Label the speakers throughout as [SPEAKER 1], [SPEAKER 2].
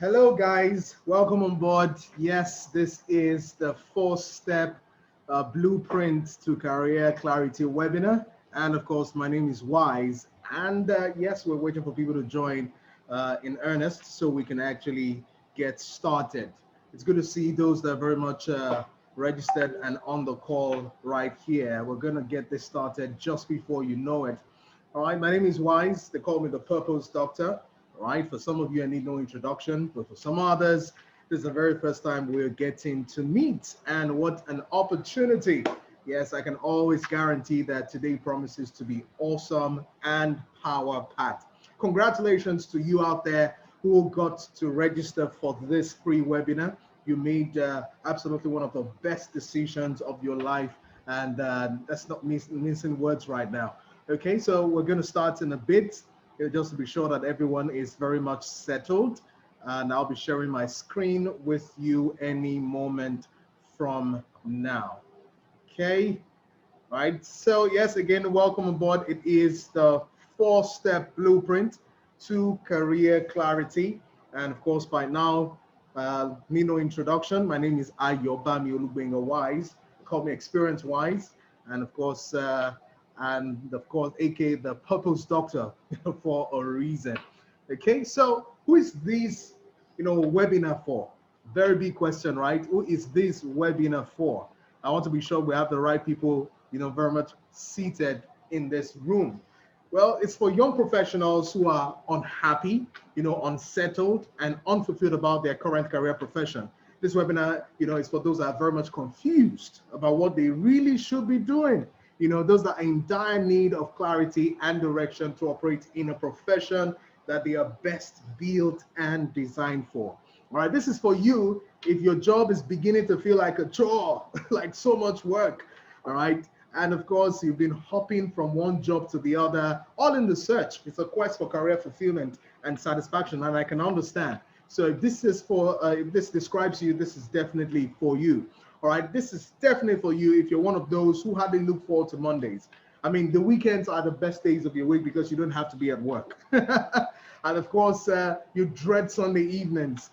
[SPEAKER 1] Hello, guys. Welcome on board. Yes, this is the four-step blueprint to career clarity webinar. And of course, my name is Wise. And yes, we're waiting for people to join in earnest so we can actually get started. It's good to see those that are very much registered and on the call right here. We're going to get this started just before you know it. All right, my name is Wise. They call me the Purpose Doctor. All right, for some of you, I need no introduction, but for some others, this is the very first time we're getting to meet. And what an opportunity. Yes, I can always guarantee that today promises to be awesome and power-packed. Congratulations to you out there who got to register for this free webinar. You made absolutely one of the best decisions of your life. And that's not mincing words right now. Okay, so we're going to start in a bit, just to be sure that everyone is very much settled. And I'll be sharing my screen with you any moment from now. Okay, right. So yes, again, welcome aboard. It is the four-step blueprint to career clarity. And of course, by now, me no introduction. My name is Olugbenga-wyse. Call me Experience Wise. And of course, aka the Purpose Doctor for a reason. Okay, so who is this webinar for? Very big question, right? Who is this webinar for? I want to be sure we have the right people very much seated in this room. Well, it's for young professionals who are unhappy, unsettled and unfulfilled about their current career profession. This webinar is for those that are very much confused about what they really should be doing. Those that are in dire need of clarity and direction to operate in a profession that they are best built and designed for. All right, this is for you if your job is beginning to feel like a chore, like so much work. All right, and of course, you've been hopping from one job to the other, all in the search. It's a quest for career fulfillment and satisfaction, and I can understand. So if this is if this describes you, this is definitely for you. All right, this is definitely for you if you're one of those who hardly look forward to Mondays. I mean, the weekends are the best days of your week because you don't have to be at work. And of course, you dread Sunday evenings,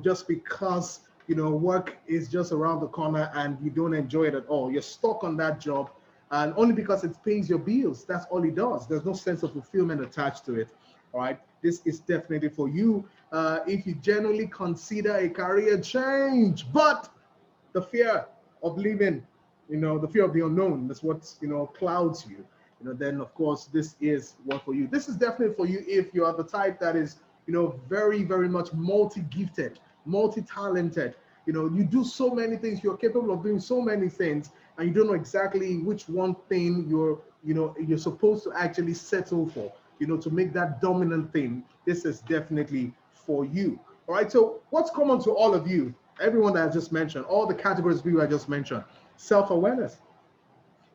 [SPEAKER 1] just because, work is just around the corner and you don't enjoy it at all. You're stuck on that job and only because it pays your bills. That's all it does. There's no sense of fulfillment attached to it. All right, this is definitely for you if you generally consider a career change, but the fear of living, the fear of the unknown, that's what, clouds you, then of course, this is what for you. This is definitely for you if you are the type that is, very, very much multi-gifted, multi-talented. You do so many things, you're capable of doing so many things, and you don't know exactly which one thing you're supposed to actually settle for, to make that dominant thing. This is definitely for you. All right, so what's common to all of you? Everyone that I just mentioned, all the categories of people I just mentioned, self-awareness.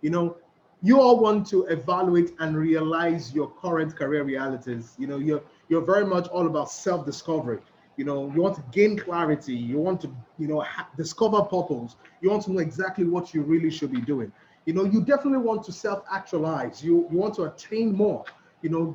[SPEAKER 1] You all want to evaluate and realize your current career realities. You're very much all about self-discovery. You want to gain clarity. You want to, discover purpose. You want to know exactly what you really should be doing. You definitely want to self-actualize. You want to attain more,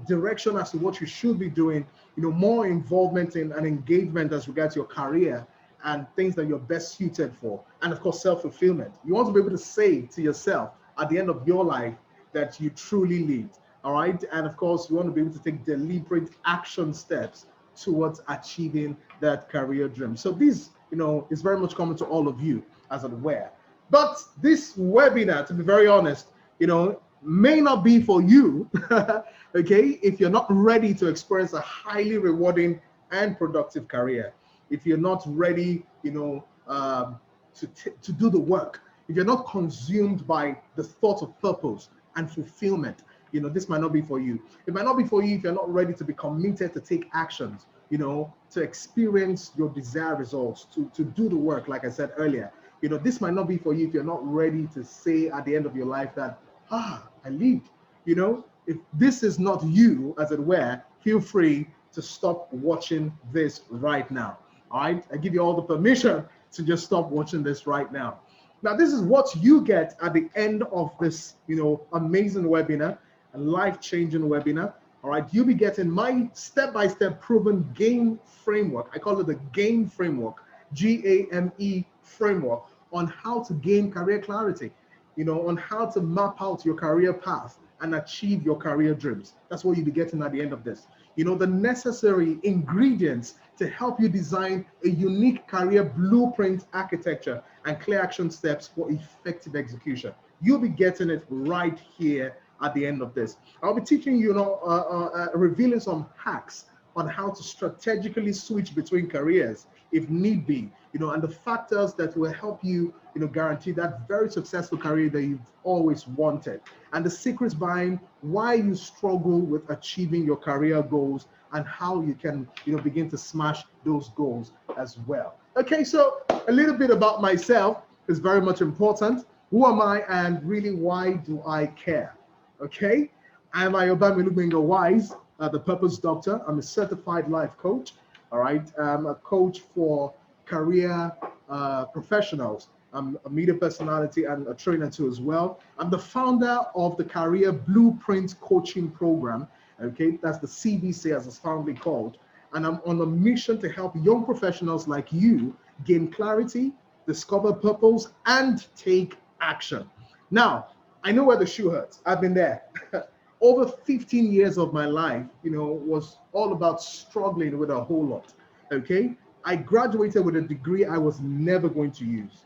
[SPEAKER 1] direction as to what you should be doing, more involvement in and engagement as regards your career and things that you're best suited for, and of course self-fulfillment. You want to be able to say to yourself at the end of your life that you truly lived. All right, and of course you want to be able to take deliberate action steps towards achieving that career dream. So this is very much common to all of you as it were, but this webinar, to be very honest, may not be for you. Okay, if you're not ready to experience a highly rewarding and productive career, if you're not ready, to do the work, if you're not consumed by the thought of purpose and fulfillment, this might not be for you. It might not be for you if you're not ready to be committed to take actions, to experience your desired results, to do the work, like I said earlier. This might not be for you if you're not ready to say at the end of your life that, I lived. If this is not you, as it were, feel free to stop watching this right now. All right, I give you all the permission to just stop watching this right now. Now, this is what you get at the end of this, amazing webinar, a life-changing webinar. All right, you'll be getting my step-by-step proven game framework. I call it the game framework, GAME framework, on how to gain career clarity, on how to map out your career path and achieve your career dreams. That's what you'll be getting at the end of this. The necessary ingredients to help you design a unique career blueprint architecture and clear action steps for effective execution. You'll be getting it right here at the end of this. I'll be teaching you, revealing some hacks on how to strategically switch between careers if need be, and the factors that will help you, guarantee that very successful career that you've always wanted, and the secrets behind why you struggle with achieving your career goals and how you can, begin to smash those goals as well. Okay, so a little bit about myself is very much important. Who am I, and really why do I care? Okay, I'm Olugbenga-wyse, the Purpose Doctor. I'm a certified life coach. All right, I'm a coach for career professionals. I'm a media personality and a trainer too as well. I'm the founder of the Career Blueprint Coaching Program. Okay, that's the CBC as it's fondly called. And I'm on a mission to help young professionals like you gain clarity, discover purpose, and take action. Now, I know where the shoe hurts. I've been there. Over 15 years of my life, was all about struggling with a whole lot. Okay, I graduated with a degree I was never going to use.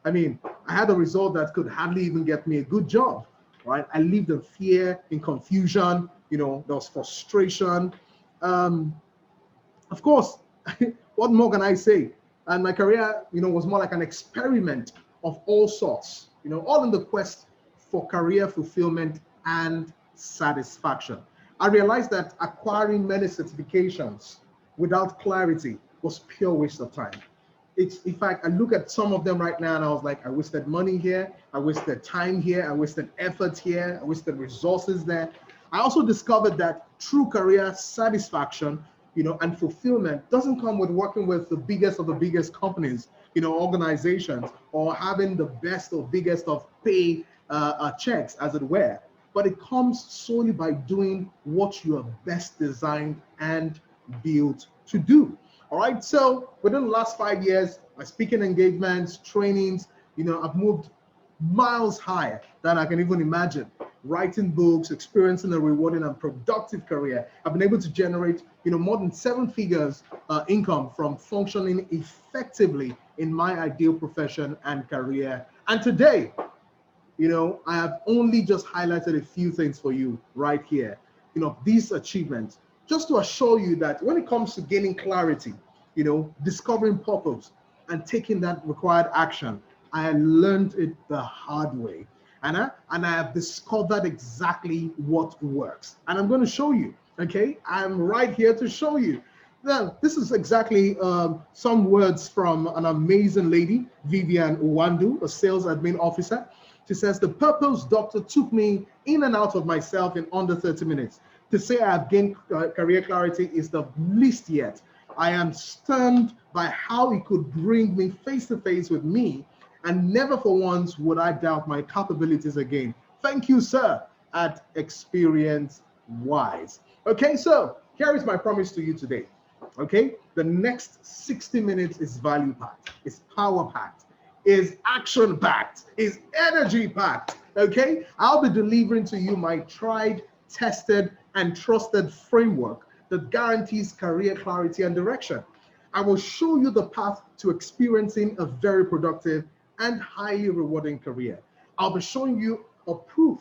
[SPEAKER 1] I had a result that could hardly even get me a good job. Right? I lived in fear, in confusion. There was frustration. Of course, what more can I say? And my career, was more like an experiment of all sorts. All in the quest for career fulfillment and satisfaction. I realized that acquiring many certifications without clarity was pure waste of time. In fact, I look at some of them right now and I was like, I wasted money here, I wasted time here, I wasted effort here, I wasted resources there. I also discovered that true career satisfaction, and fulfillment doesn't come with working with the biggest of the biggest companies, organizations, or having the best or biggest of pay checks, as it were. But it comes solely by doing what you are best designed and built to do. All right. So within the last 5 years, my speaking engagements, trainings, I've moved miles higher than I can even imagine. Writing books, experiencing a rewarding and productive career. I've been able to generate, more than 7 figures income from functioning effectively in my ideal profession and career. And today, I have only just highlighted a few things for you right here. These achievements, just to assure you that when it comes to gaining clarity, discovering purpose and taking that required action, I learned it the hard way. And I have discovered exactly what works. And I'm going to show you, okay? I'm right here to show you. Now, this is exactly some words from an amazing lady, Vivian Uwandu, a sales admin officer. She says, the Purpose Doctor took me in and out of myself in under 30 minutes. To say I have gained career clarity is the least yet. I am stunned by how it could bring me face to face with me, and never for once would I doubt my capabilities again. Thank you, sir, at Experience-Wise. Okay, so here is my promise to you today. Okay, the next 60 minutes is value-packed, is power-packed, is action-packed, is energy-packed. Okay, I'll be delivering to you my tried, tested, and trusted framework that guarantees career clarity and direction. I will show you the path to experiencing a very productive and highly rewarding career. I'll be showing you a proof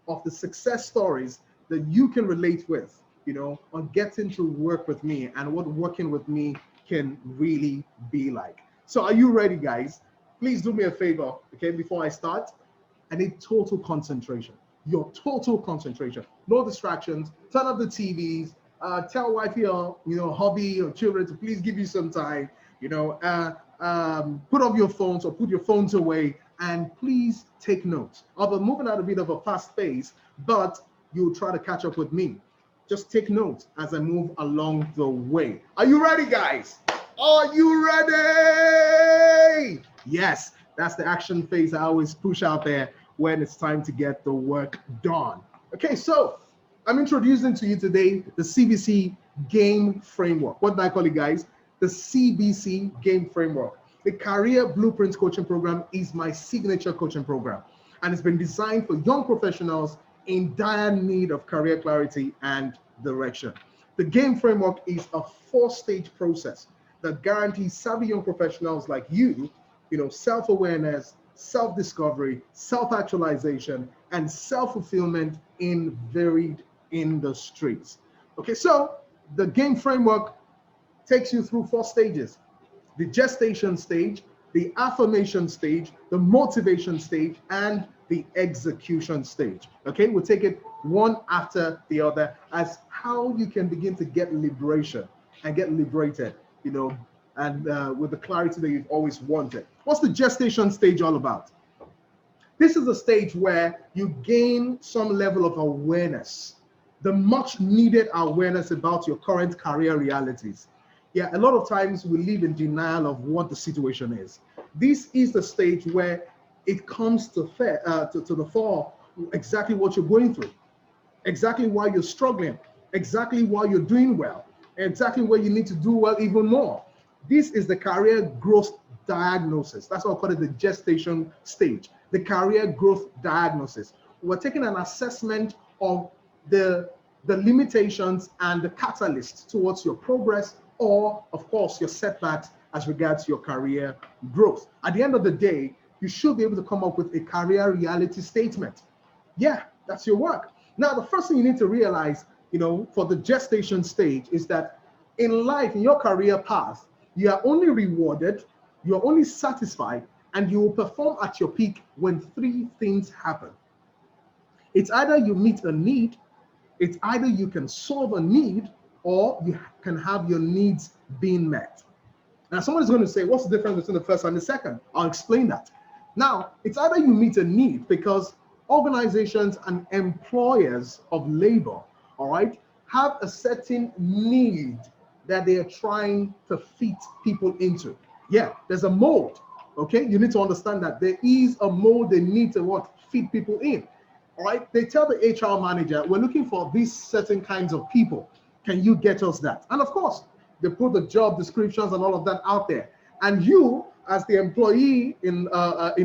[SPEAKER 1] of the success stories that you can relate with, on getting to work with me and what working with me can really be like. So are you ready, guys? Please do me a favor, okay, before I start. I need total concentration. Your total concentration. No distractions. Turn off the TVs. Tell wifey or hubby or children to please give you some time. Put off your phones or put your phones away, and please take notes. I'll be moving at a bit of a fast pace, but you'll try to catch up with me. Just take notes as I move along the way. Are you ready, guys? Are you ready? Yes, that's the action phase I always push out there when it's time to get the work done. Okay, so I'm introducing to you today the CBC game framework. What do I call it, guys? The CBC game framework. The Career Blueprints Coaching Program is my signature coaching program, and it's been designed for young professionals in dire need of career clarity and direction. The game framework is a 4-stage process that guarantees savvy young professionals like you, self-awareness, self-discovery, self-actualization, and self-fulfillment in varied industries. Okay, so the game framework takes you through 4 stages: the gestation stage, the affirmation stage, the motivation stage, and the execution stage. Okay, we'll take it one after the other as how you can begin to get liberation and get liberated, and with the clarity that you've always wanted. What's the gestation stage all about? This is a stage where you gain some level of awareness, the much needed awareness about your current career realities. Yeah, a lot of times we live in denial of what the situation is. This is the stage where it comes to the fore exactly what you're going through, exactly why you're struggling, exactly why you're doing well, exactly where you need to do well even more. This is the career growth diagnosis. That's what I call it, the gestation stage, the career growth diagnosis. We're taking an assessment of the limitations and the catalysts towards your progress, or of course your setbacks as regards your career growth. At the end of the day, you should be able to come up with a career reality statement. Yeah, that's your work. Now, the first thing you need to realize, for the gestation stage is that in life, in your career path, you are only rewarded, you're only satisfied, and you will perform at your peak when 3 things happen. It's either you meet a need, it's either you can solve a need, or you can have your needs being met. Now, someone's going to say, what's the difference between the first and the second? I'll explain that. Now, it's either you meet a need because organizations and employers of labor, all right, have a certain need that they are trying to fit people into. Yeah, there's a mold, okay? You need to understand that there is a mold they need to fit people in, all right? They tell the HR manager, we're looking for these certain kinds of people. Can you get us that? And of course, they put the job descriptions and all of that out there. And you, as the employee in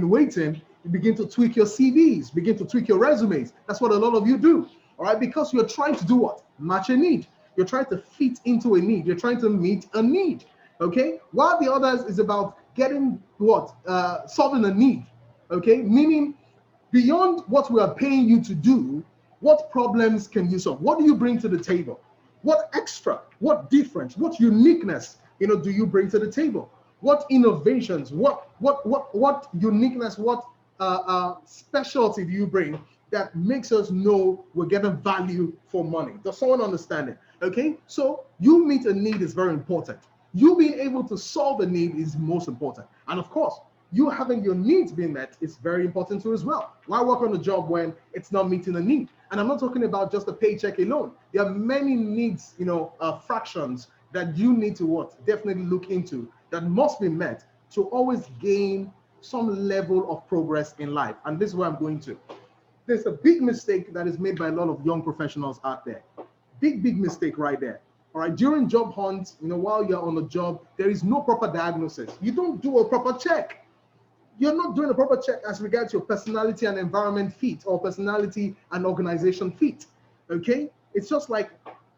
[SPEAKER 1] waiting, you begin to tweak your CVs, begin to tweak your resumes. That's what a lot of you do, all right? Because you're trying to do what? Match a need. You're trying to fit into a need. You're trying to meet a need, okay? While the others is about getting what? Solving a need, okay? Meaning, beyond what we are paying you to do, what problems can you solve? What do you bring to the table? What extra, what difference, what uniqueness, do you bring to the table? What innovations, what uniqueness, what specialty do you bring that makes us know we're getting value for money? Does someone understand it? Okay, so you meet a need is very important. You being able to solve a need is most important. And of course, you having your needs being met is very important too as well. Why work on a job when it's not meeting a need? And I'm not talking about just a paycheck alone. There are many needs, fractions that you need to definitely look into that must be met to always gain some level of progress in life. And this is where I'm going to. There's a big mistake that is made by a lot of young professionals out there. Big mistake right there. All right, during job hunts, while you're on the job, there is no proper diagnosis. You don't do a proper check. You're not doing a proper check as regards your personality and environment fit, or personality and organization fit. Okay, it's just like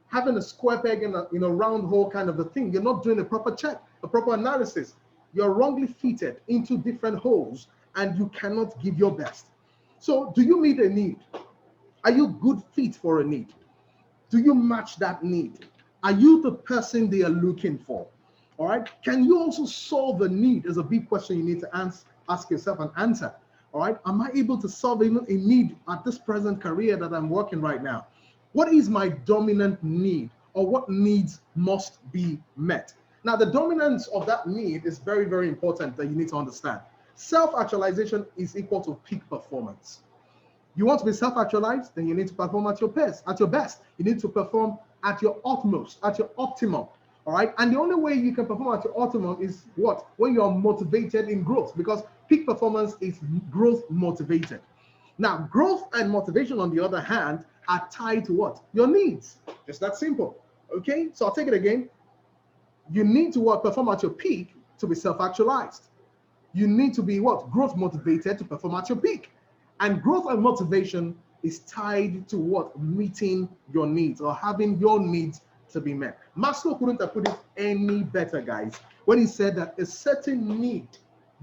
[SPEAKER 1] having a square peg in a round hole kind of a thing. You're not doing a proper check, a proper analysis. You're wrongly fitted into different holes, and you cannot give your best. So, do you meet a need? Are you good fit for a need? Do you match that need? Are you the person they are looking for? All right. Can you also solve a need? Is a big question you need to ask yourself and answer. All right. Am I able to solve even a need at this present career that I'm working right now? What is my dominant need, or what needs must be met? Now, the dominance of that need is very, very important that you need to understand. Self-actualization is equal to peak performance. You want to be self-actualized, then you need to perform at your best. You need to perform at your utmost, at your optimum. All right. And the only way you can perform at your optimum is what? When you're motivated in growth, because peak performance is growth motivated. Now, growth and motivation, on the other hand, are tied to what? Your needs. Just that simple. Okay, so I'll take it again. You need to what? Perform at your peak to be self-actualized. You need to be what? Growth motivated to perform at your peak. And growth and motivation is tied to what? Meeting your needs or having your needs to be met. Maslow couldn't have put it any better, guys, when he said that a certain need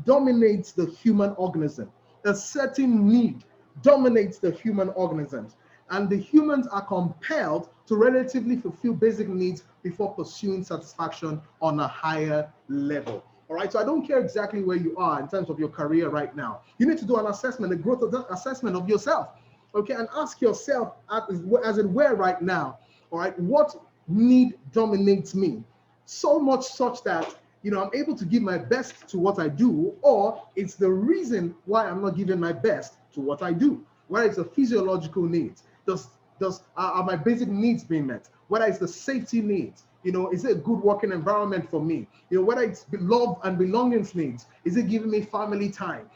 [SPEAKER 1] dominates the human organism. A certain need dominates the human organisms. And the humans are compelled to relatively fulfill basic needs before pursuing satisfaction on a higher level. All right, so I don't care exactly where you are in terms of your career right now. You need to do an assessment, a growth assessment of yourself, okay, and ask yourself, as it were right now, all right, what need dominates me? So much such that, I'm able to give my best to what I do, or it's the reason why I'm not giving my best to what I do. Whether it's a physiological need, are my basic needs being met? Whether it's the safety needs, is it a good working environment for me? Whether it's love and belongings needs, is it giving me family time?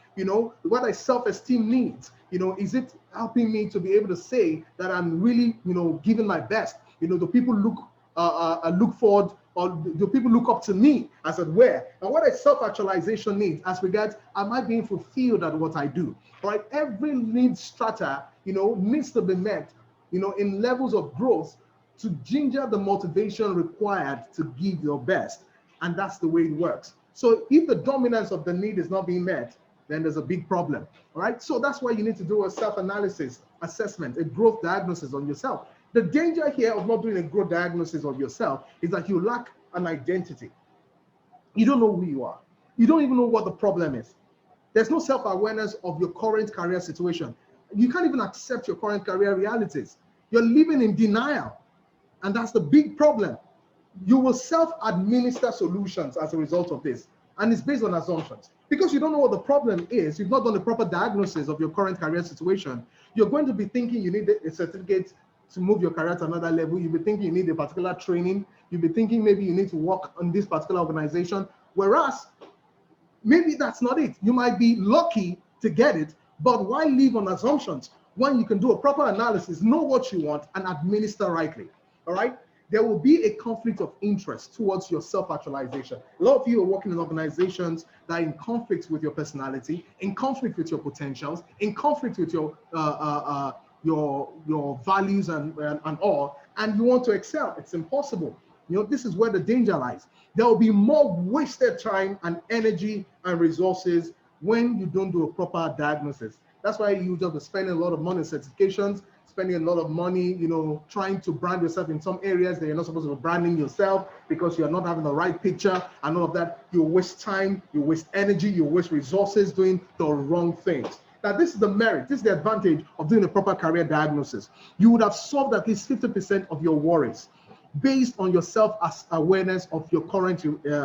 [SPEAKER 1] Whether it's self-esteem needs, is it helping me to be able to say that I'm really, giving my best? Do people look forward, or do people look up to me, as it were? And what is self-actualization needs as regards, am I being fulfilled at what I do? All right, every need strata, needs to be met, in levels of growth to ginger the motivation required to give your best. And that's the way it works. So if the dominance of the need is not being met, then there's a big problem. All right, so that's why you need to do a self-analysis assessment, a growth diagnosis on yourself. The danger here of not doing a growth diagnosis of yourself is that you lack an identity. You don't know who you are. You don't even know what the problem is. There's no self-awareness of your current career situation. You can't even accept your current career realities. You're living in denial. And that's the big problem. You will self-administer solutions as a result of this. And it's based on assumptions. Because you don't know what the problem is, you've not done a proper diagnosis of your current career situation, you're going to be thinking you need a certificate to move your career to another level. You'll be thinking you need a particular training. You'll be thinking maybe you need to work on this particular organization. Whereas, maybe that's not it. You might be lucky to get it, but why live on assumptions when you can do a proper analysis, know what you want, and administer rightly? All right? There will be a conflict of interest towards your self-actualization. A lot of you are working in organizations that are in conflict with your personality, in conflict with your potentials, in conflict with your values and all, and you want to excel. It's impossible. This is where the danger lies. There will be more wasted time and energy and resources when you don't do a proper diagnosis. That's why you just spend a lot of money on certifications, spending a lot of money, trying to brand yourself in some areas that you're not supposed to be branding yourself because you're not having the right picture and all of that. You waste time, you waste energy, you waste resources doing the wrong things. Now, this is the merit, this is the advantage of doing a proper career diagnosis. You would have solved at least 50% of your worries based on your self-awareness of your current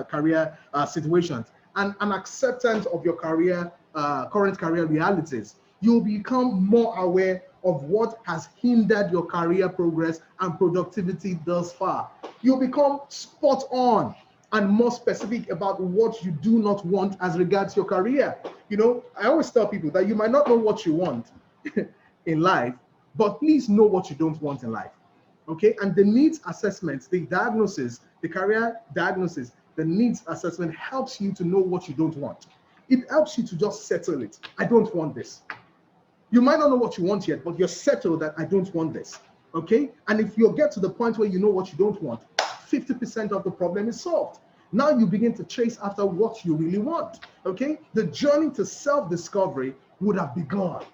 [SPEAKER 1] career situations and an acceptance of your current career realities. You'll become more aware of what has hindered your career progress and productivity thus far. You'll become spot on and more specific about what you do not want as regards your career. I always tell people that you might not know what you want in life, but please know what you don't want in life. Okay, and the needs assessments, the diagnosis, the career diagnosis, the needs assessment helps you to know what you don't want. It helps you to just settle it. I don't want this. You might not know what you want yet, but you're settled that I don't want this. Okay, and if you get to the point where you know what you don't want, 50% of the problem is solved. Now you begin to chase after what you really want. Okay, the journey to self-discovery would have begun.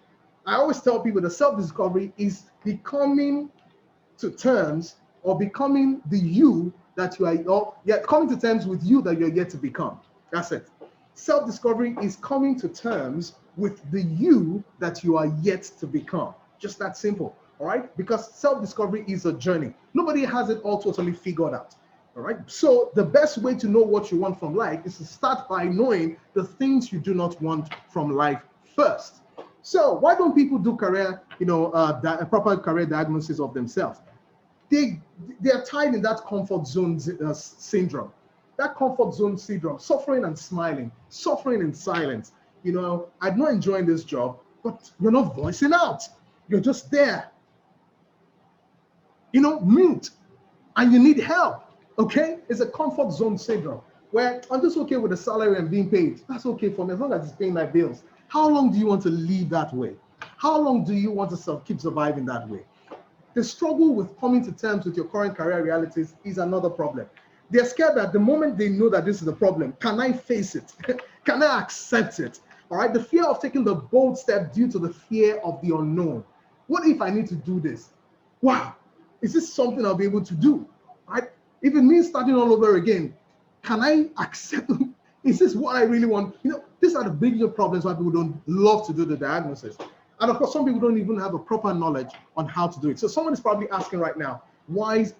[SPEAKER 1] I always tell people that self-discovery is becoming to terms or becoming the you that you are, or coming to terms with you that you're yet to become. That's it. Self-discovery is coming to terms with the you that you are yet to become. Just that simple. All right, because self-discovery is a journey. Nobody has it all totally figured out. All right, so the best way to know what you want from life is to start by knowing the things you do not want from life first. So why don't people do career, a proper career diagnosis of themselves? They are tied in that comfort zone syndrome. That comfort zone syndrome, suffering and smiling, suffering in silence. I'm not enjoying this job, but you're not voicing out. You're just there. mute, and you need help. Okay, it's a comfort zone syndrome where I'm just okay with the salary and being paid. That's okay for me as long as it's paying my bills. How long do you want to live that way? How long do you want to keep surviving that way? The struggle with coming to terms with your current career realities is another problem. They're scared that the moment they know that this is a problem, can I face it? Can I accept it? All right. The fear of taking the bold step due to the fear of the unknown. What if I need to do this? Wow. Is this something I'll be able to do? Right? If it means starting all over again, can I accept? Is this what I really want? These are the bigger problems why people don't love to do the diagnosis. And of course, some people don't even have a proper knowledge on how to do it. So someone is probably asking right now,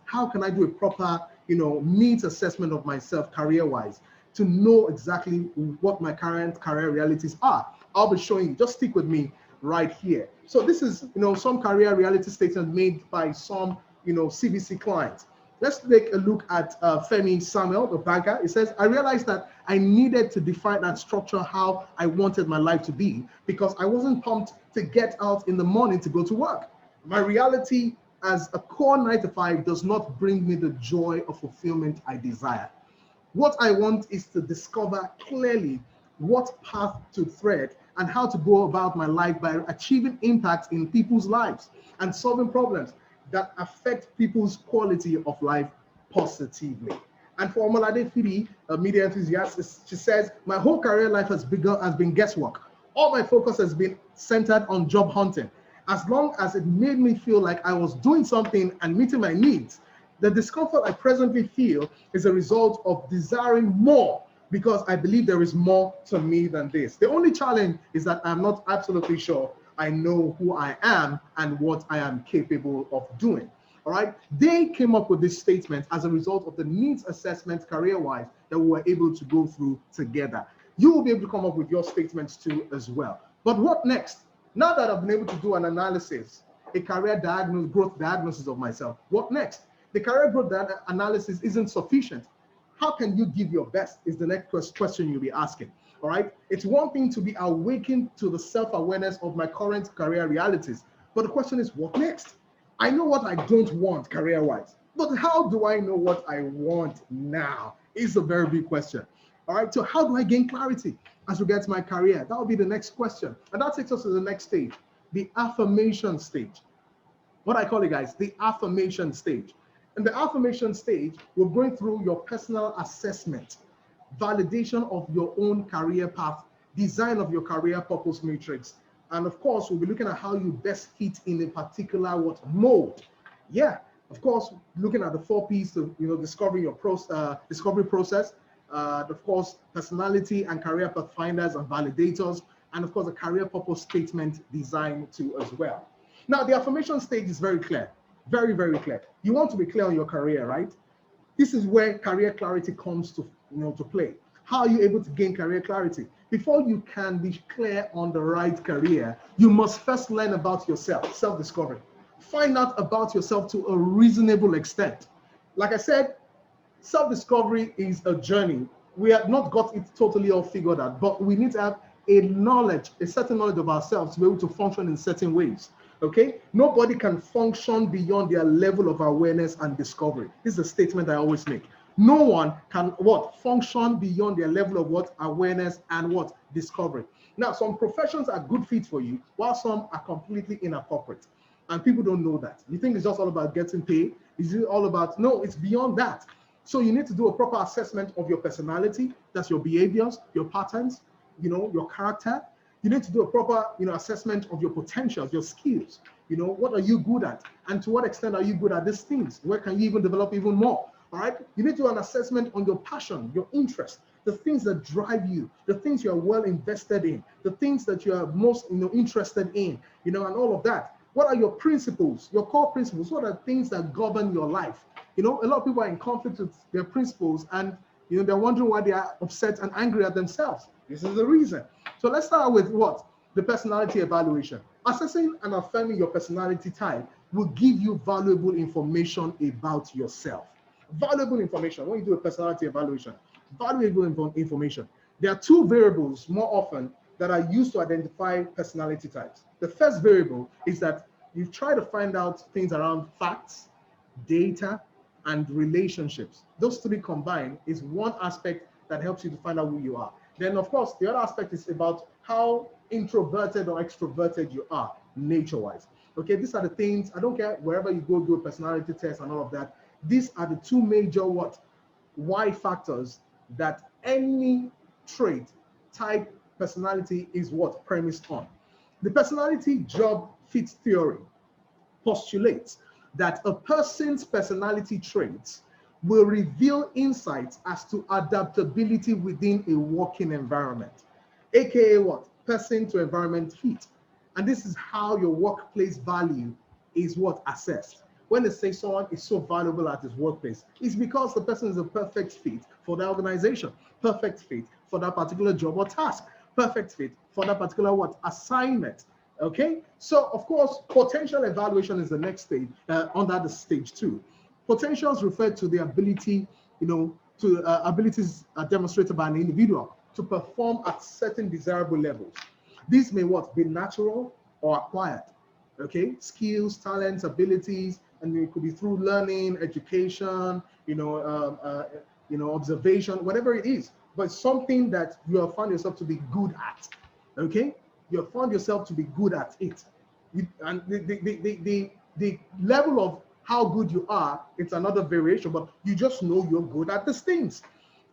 [SPEAKER 1] how can I do a proper, needs assessment of myself career-wise to know exactly what my current career realities are? I'll be showing you. Just stick with me right here. So this is, some career reality statements made by some, CBC clients. Let's take a look at Femi Samuel, the banker. It says, I realized that I needed to define and structure how I wanted my life to be because I wasn't pumped to get out in the morning to go to work. My reality as a core 9 to 5 does not bring me the joy or fulfillment I desire. What I want is to discover clearly what path to tread and how to go about my life by achieving impact in people's lives and solving problems that affect people's quality of life positively. And for Omalade Fidi, a media enthusiast, she says, my whole career life has been guesswork. All my focus has been centered on job hunting. As long as it made me feel like I was doing something and meeting my needs, the discomfort I presently feel is a result of desiring more because I believe there is more to me than this. The only challenge is that I'm not absolutely sure I know who I am and what I am capable of doing. All right. They came up with this statement as a result of the needs assessment career-wise that we were able to go through together. You will be able to come up with your statements too as well. But what next? Now that I've been able to do an analysis, a career growth diagnosis of myself, what next? The career growth analysis isn't sufficient. How can you give your best is the next question you'll be asking. All right. It's one thing to be awakened to the self-awareness of my current career realities. But the question is, what next? I know what I don't want career-wise, but how do I know what I want now? Is a very big question. All right. So how do I gain clarity as regards my career? That will be the next question. And that takes us to the next stage, the affirmation stage. What I call it, guys, the affirmation stage. In the affirmation stage, we're going through your personal assessment, validation of your own career path, design of your career purpose matrix, and of course, we'll be looking at how you best fit in a particular mold. Yeah, of course, looking at the 4 P's of discovering your discovery process, of course, personality and career pathfinders and validators, and of course, a career purpose statement design too as well. Now, the affirmation stage is very clear, very, very clear. You want to be clear on your career, right? This is where career clarity comes to play. How are you able to gain career clarity? Before you can be clear on the right career, you must first learn about yourself, self-discovery. Find out about yourself to a reasonable extent. Like I said, self-discovery is a journey. We have not got it totally all figured out, but we need to have a certain knowledge of ourselves to be able to function in certain ways. Okay, nobody can function beyond their level of awareness and discovery. This is a statement I always make. No one can function beyond their level of awareness and discovery. Now, some professions are good fit for you, while some are completely inappropriate, and people don't know that. You think it's just all about getting paid? Is it all about? No, it's beyond that. So you need to do a proper assessment of your personality. That's your behaviors, your patterns, your character. You need to do a proper, assessment of your potentials, your skills. What are you good at? And to what extent are you good at these things? Where can you even develop even more? All right. You need to do an assessment on your passion, your interest, the things that drive you, the things you are well invested in, the things that you are most, interested in, and all of that. What are your principles, your core principles? What are things that govern your life? A lot of people are in conflict with their principles, and they're wondering why they are upset and angry at themselves. This is the reason. So let's start with the personality evaluation. Assessing and affirming your personality type will give you valuable information about yourself. Valuable information. When you do a personality evaluation, valuable information. There are 2 variables more often that are used to identify personality types. The first variable is that you try to find out things around facts, data, and relationships. Those three combined is one aspect that helps you to find out who you are. Then, of course, the other aspect is about how introverted or extroverted you are nature-wise. Okay, these are the things, I don't care wherever you go do a personality test and all of that. These are the two major why factors that any trait, type, personality is premised on. The personality job fit theory postulates that a person's personality traits will reveal insights as to adaptability within a working environment, aka person to environment fit. And this is how your workplace value is assessed. When they say someone is so valuable at his workplace, it's because the person is a perfect fit for the organization, perfect fit for that particular job or task, perfect fit for that particular assignment. Okay, so of course, potential evaluation is the next stage, under the stage 2. Potentials refer to the ability, to abilities demonstrated by an individual to perform at certain desirable levels. These may be natural or acquired. Okay, skills, talents, abilities, and it could be through learning, education, observation, whatever it is. But something that you have found yourself to be good at. Okay, you have found yourself to be good at it. And the level of how good you are, it's another variation, but you just know you're good at these things.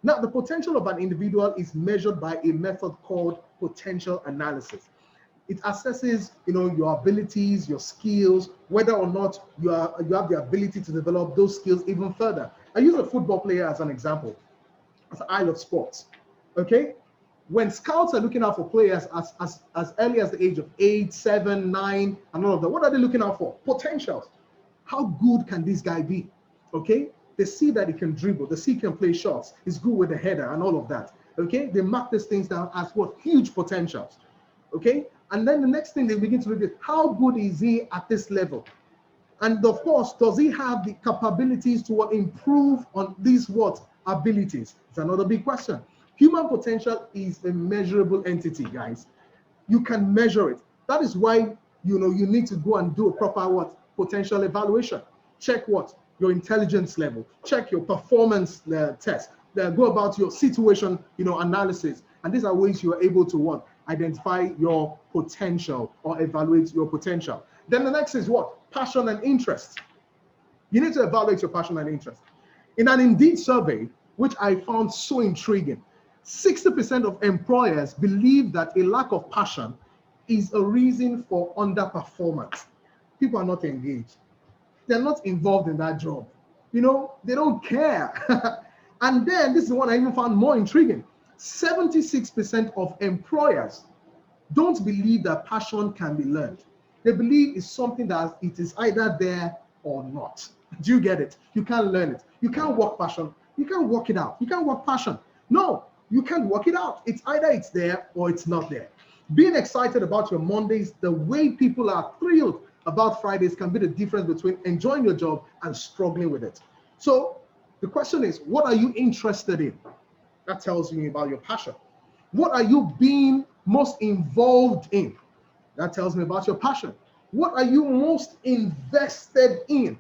[SPEAKER 1] Now, the potential of an individual is measured by a method called potential analysis. It assesses, your abilities, your skills, whether or not you have the ability to develop those skills even further. I use a football player as an example, as I love sports. Okay, when scouts are looking out for players as early as the age of 8, 7, 9, and all of that, what are they looking out for? Potentials. How good can this guy be? Okay, they see that he can dribble, they see he can play shots, he's good with the header and all of that. Okay, they mark these things down as huge potentials. Okay, and then the next thing they begin to look at, how good is he at this level? And of course, does he have the capabilities to improve on these abilities? It's another big question. Human potential is a measurable entity, guys. You can measure it. That is why you need to go and do a proper potential evaluation. Check your intelligence level. Check your performance test. Go about your situation analysis. And these are ways you are able to identify your potential or evaluate your potential. Then the next is passion and interest. You need to evaluate your passion and interest. In an Indeed survey, which I found so intriguing, 60% of employers believe that a lack of passion is a reason for underperformance. People are not engaged. They're not involved in that job. They don't care. And then this is one I even found more intriguing. 76% of employers don't believe that passion can be learned. They believe it's something that it is either there or not. Do you get it? You can't learn it. You can't work passion. You can't work it out. You can't work passion. No, you can't work it out. It's either it's there or it's not there. Being excited about your Mondays, the way people are thrilled about Fridays can be the difference between enjoying your job and struggling with it. So the question is, what are you interested in? That tells you about your passion. What are you being most involved in? That tells me about your passion. What are you most invested in?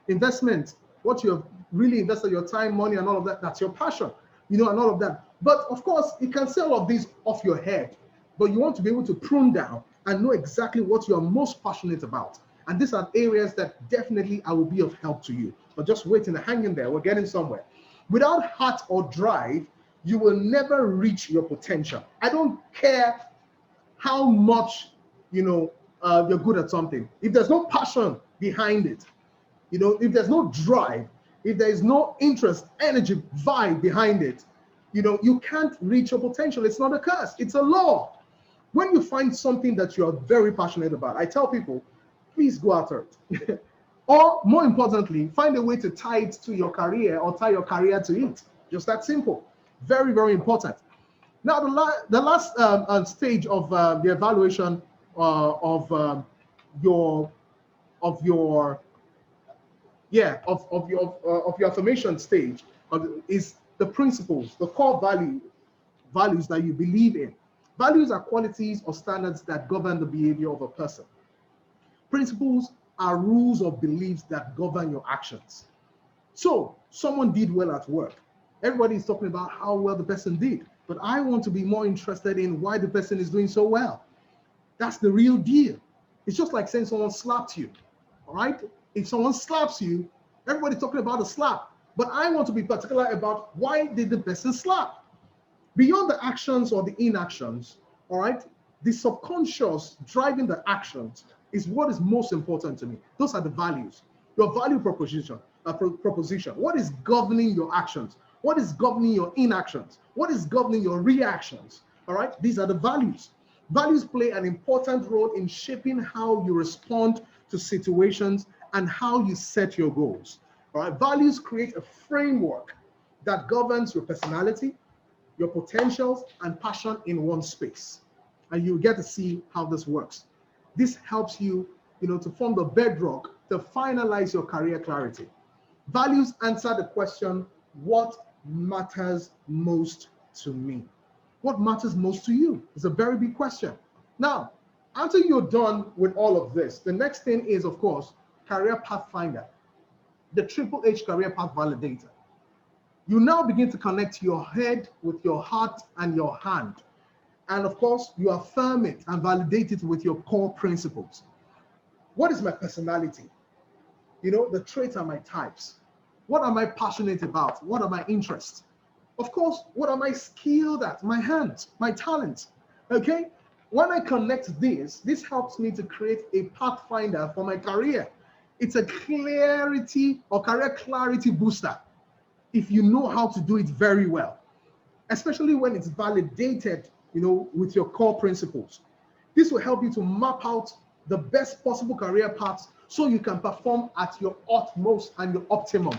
[SPEAKER 1] Investment, what you have really invested your time, money, and all of that, that's your passion, and all of that. But of course, you can say all of these off your head, but you want to be able to prune down and know exactly what you're most passionate about. And these are areas that definitely I will be of help to you. But just wait and hang in there, we're getting somewhere. Without heart or drive, you will never reach your potential. I don't care how much you're good at something. If there's no passion behind it, if there's no drive, if there is no interest, energy, vibe behind it, you can't reach your potential. It's not a curse, it's a law. When you find something that you are very passionate about, I tell people, please go after it. Or more importantly, find a way to tie it to your career or tie your career to it. Just that simple. Very, very important. Now, the last stage of the evaluation of your affirmation stage is the principles, the core values that you believe in. Values are qualities or standards that govern the behavior of a person. Principles are rules or beliefs that govern your actions. So someone did well at work. Everybody is talking about how well the person did, but I want to be more interested in why the person is doing so well. That's the real deal. It's just like saying someone slapped you, all right? If someone slaps you, everybody's talking about the slap, but I want to be particular about why did the person slap? Beyond the actions or the inactions, all right, the subconscious driving the actions is what is most important to me. Those are the values, your value proposition. What is governing your actions? What is governing your inactions? What is governing your reactions? All right, these are the values. Values play an important role in shaping how you respond to situations and how you set your goals. All right, values create a framework that governs your personality, your potentials, and passion in one space. And you get to see how this works. This helps you, to form the bedrock to finalize your career clarity. Values answer the question, what matters most to me? What matters most to you? It's a very big question. Now, after you're done with all of this, the next thing is, of course, Career Pathfinder, the Triple H Career Path Validator. You now begin to connect your head with your heart and your hand. And of course, you affirm it and validate it with your core principles. What is my personality? The traits are my types. What am I passionate about? What are my interests? Of course, what am I skilled at? My hands, my talents. Okay? When I connect this helps me to create a pathfinder for my career. It's a clarity or career clarity booster if you know how to do it very well, especially when it's validated, with your core principles. This will help you to map out the best possible career paths so you can perform at your utmost and your optimum.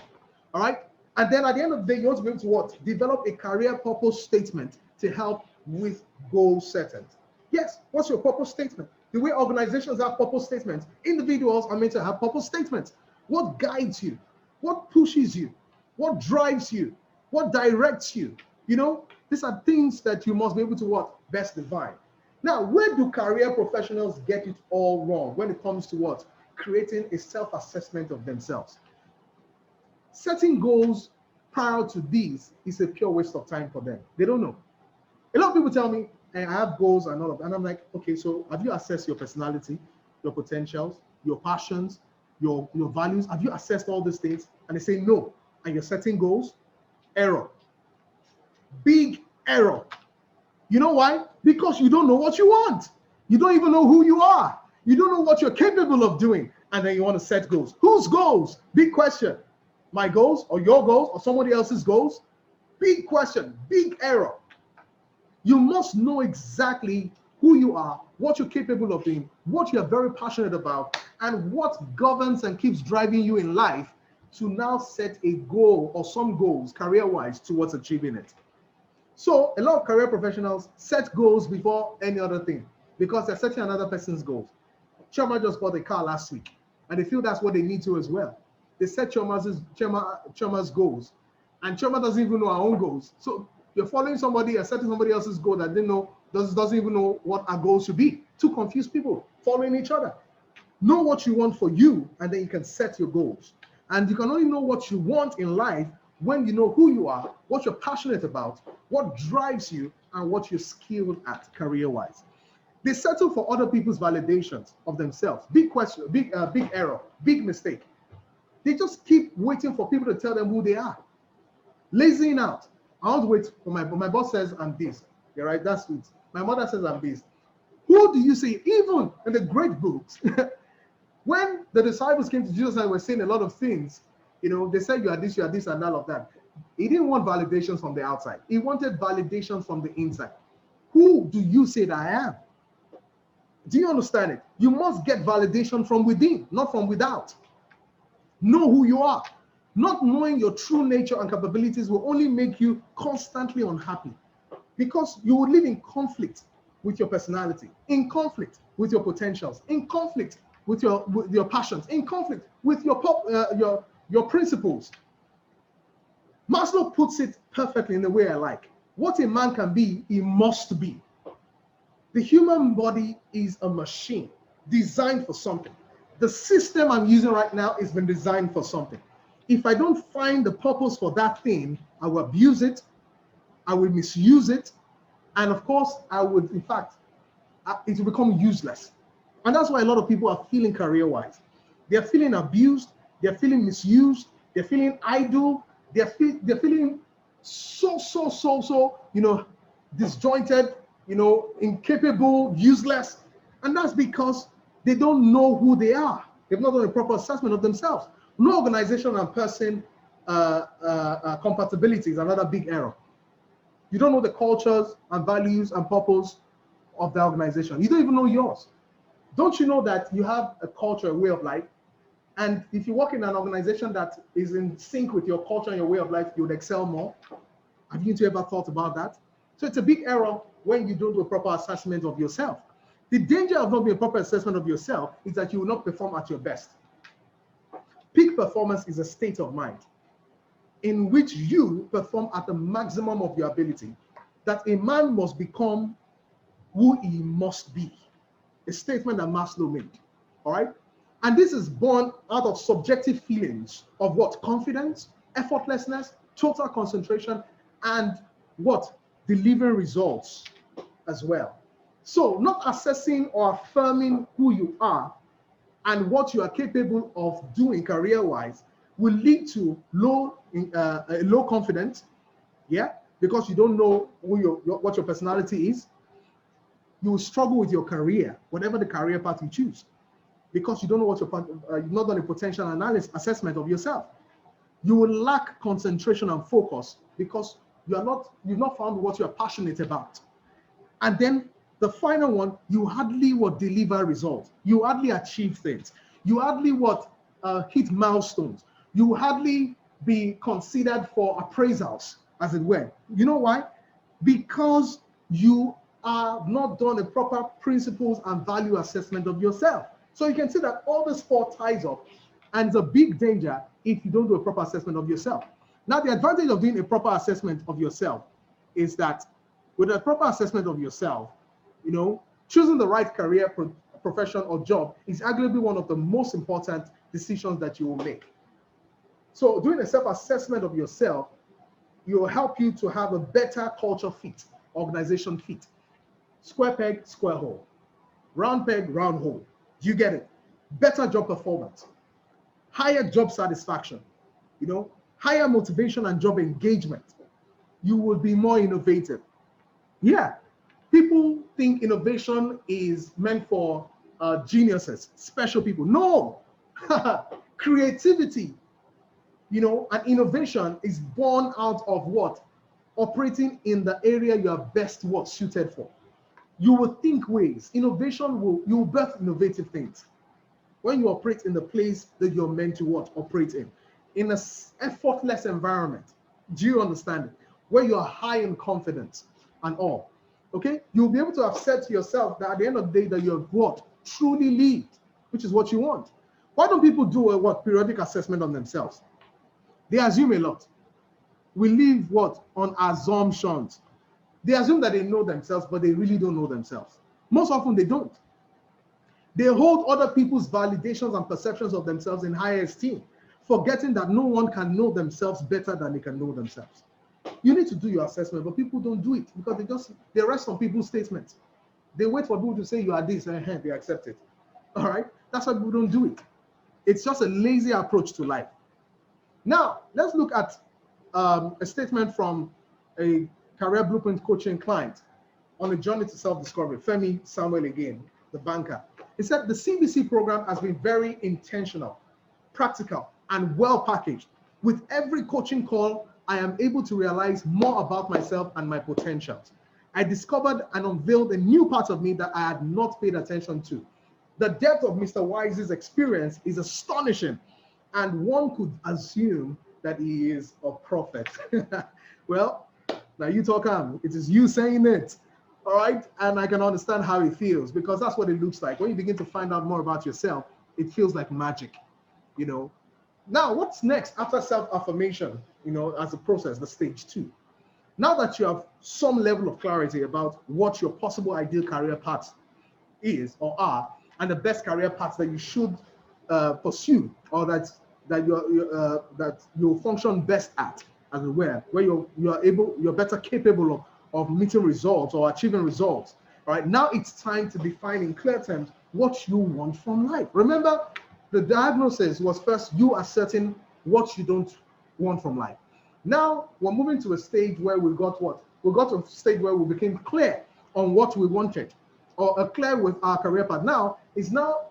[SPEAKER 1] All right? And then at the end of the day, you want to be able to what? Develop a career purpose statement to help with goal setting. Yes, what's your purpose statement? The way organizations have purpose statements, individuals are meant to have purpose statements. What guides you? What pushes you? What drives you? What directs you? These are things that you must be able to what? Best define. Now, where do career professionals get it all wrong when it comes to what? Creating a self-assessment of themselves. Setting goals prior to these is a pure waste of time for them. They don't know. A lot of people tell me, hey, I have goals and all of that. And I'm like, okay, so have you assessed your personality, your potentials, your passions, your values? Have you assessed all these things? And they say no. And you're setting goals? Error. Big error. You know why? Because you don't know what you want. You don't even know who you are. You don't know what you're capable of doing. And then you want to set goals. Whose goals? Big question. My goals or your goals or somebody else's goals? Big question. Big error. You must know exactly who you are, what you're capable of doing, what you're very passionate about, and what governs and keeps driving you in life to now set a goal or some goals career-wise towards achieving it. So a lot of career professionals set goals before any other thing because they're setting another person's goals. Choma just bought a car last week and they feel that's what they need to as well. They set Choma's goals and Choma doesn't even know our own goals. So you're following somebody and setting somebody else's goal that doesn't even know what our goals should be. Two confused people following each other. Know what you want for you and then you can set your goals. And you can only know what you want in life when you know who you are, what you're passionate about, what drives you, and what you're skilled at career-wise. They settle for other people's validations of themselves. Big question, big error, big mistake. They just keep waiting for people to tell them who they are. Lazying out. I want to wait for my boss says I'm this. Yeah, right? That's sweet. My mother says I'm this. Who do you see? Even in the great books, when the disciples came to Jesus and were saying a lot of things, they said you are this, and all of that. He didn't want validations from the outside. He wanted validations from the inside. Who do you say that I am? Do you understand it? You must get validation from within, not from without. Know who you are. Not knowing your true nature and capabilities will only make you constantly unhappy because you will live in conflict with your personality, in conflict with your potentials, in conflict with your passions, in conflict with your principles. Maslow puts it perfectly in the way I like. What a man can be, he must be. The human body is a machine designed for something. The system I'm using right now has been designed for something. If I don't find the purpose for that thing, I will abuse it, I will misuse it, and of course, I would, in fact, it will become useless. And that's why a lot of people are feeling career-wise. They're feeling abused, they're feeling misused, they're feeling idle, they're feeling so, disjointed, incapable, useless. And that's because they don't know who they are. They've not done a proper assessment of themselves. No organization and person compatibility is another big error. You don't know the cultures and values and purpose of the organization. You don't even know yours. Don't you know that you have a culture, a way of life? And if you work in an organization that is in sync with your culture and your way of life, you would excel more. Have you ever thought about that? So it's a big error when you don't do a proper assessment of yourself. The danger of not doing a proper assessment of yourself is that you will not perform at your best. Peak performance is a state of mind in which you perform at the maximum of your ability, that a man must become who he must be. A statement that Maslow made. All right? And this is born out of subjective feelings of what? Confidence, effortlessness, total concentration, and what? Delivering results as well. So not assessing or affirming who you are and what you are capable of doing career-wise will lead to low confidence, yeah, because you don't know what your personality is. You will struggle with your career, whatever the career path you choose, because you don't know what you've not done a potential analysis assessment of yourself. You will lack concentration and focus because you've not found what you're passionate about. And then the final one, you hardly deliver results. You hardly achieve things. You hardly hit milestones. You hardly be considered for appraisals, as it were. You know why? Because you have not done a proper principles and value assessment of yourself. So you can see that all this four ties up, and it's a big danger if you don't do a proper assessment of yourself. Now, the advantage of doing a proper assessment of yourself is that with a proper assessment of yourself, choosing the right career, profession, or job is arguably one of the most important decisions that you will make. So doing a self-assessment of yourself, will help you to have a better culture fit, organization fit. Square peg, square hole. Round peg, round hole. You get it? Better job performance. Higher job satisfaction. Higher motivation and job engagement. You will be more innovative. Yeah. People think innovation is meant for geniuses, special people. No. Creativity, and innovation is born out of what? Operating in the area you are best suited for. You will think ways. You will birth innovative things when you operate in the place that you're meant to operate in an effortless environment. Do you understand it? Where you're high in confidence and all. Okay? You'll be able to have said to yourself that at the end of the day that you have truly lived, which is what you want. Why don't people do a periodic assessment on themselves? They assume a lot. We live on assumptions. They assume that they know themselves, but they really don't know themselves. Most often they don't. They hold other people's validations and perceptions of themselves in higher esteem, forgetting that no one can know themselves better than they can know themselves. You need to do your assessment, but people don't do it because they rest on people's statements. They wait for people to say you are this, and they accept it. All right? That's why people don't do it. It's just a lazy approach to life. Now, let's look at a statement from a career blueprint coaching client on a journey to self-discovery. Femi Samuel again, the banker. He said the CBC program has been very intentional, practical, and well packaged. With every coaching call, I am able to realize more about myself and my potentials. I discovered and unveiled a new part of me that I had not paid attention to. The depth of Mr. Wise's experience is astonishing, and one could assume that he is a prophet. Well, now you talk on. It is you saying it. All right? And I can understand how it feels because that's what it looks like. When you begin to find out more about yourself, it feels like magic, Now, what's next after self-affirmation, as a process, the stage 2? Now that you have some level of clarity about what your possible ideal career path is or are, and the best career paths that you should pursue, or that you function best at, as it were, where you're better capable of meeting results or achieving results. All right, now it's time to define in clear terms what you want from life. Remember, the diagnosis was first you asserting what you don't want from life. Now we're moving to a stage where we got what? We got to a stage where we became clear on what we wanted, or clear with our career path. Now it's now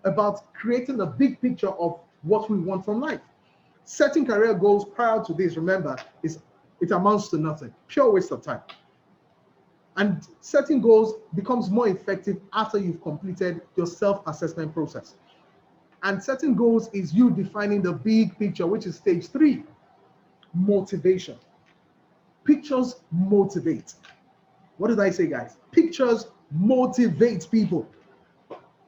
[SPEAKER 1] about creating a big picture of what we want from life. Setting career goals prior to this, remember, it amounts to nothing. Pure waste of time. And setting goals becomes more effective after you've completed your self-assessment process. And setting goals is you defining the big picture, which is stage 3, motivation. Pictures motivate. What did I say, guys? Pictures motivate people.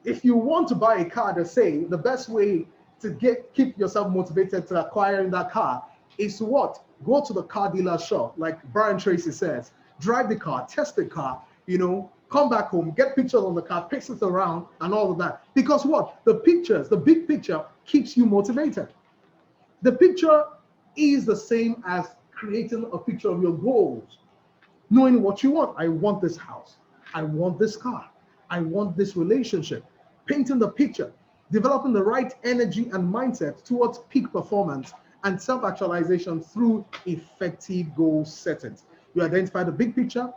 [SPEAKER 1] If you want to buy a car, they say the best way to keep yourself motivated to acquiring that car is to what? Go to the car dealer shop, like Brian Tracy says, drive the car, test the car, come back home, get pictures on the car, paste it around, and all of that. Because what? The pictures, the big picture keeps you motivated. The picture is the same as creating a picture of your goals, knowing what you want. I want this house. I want this car. I want this relationship. Painting the picture, developing the right energy and mindset towards peak performance and self-actualization through effective goal settings. You identify the big picture,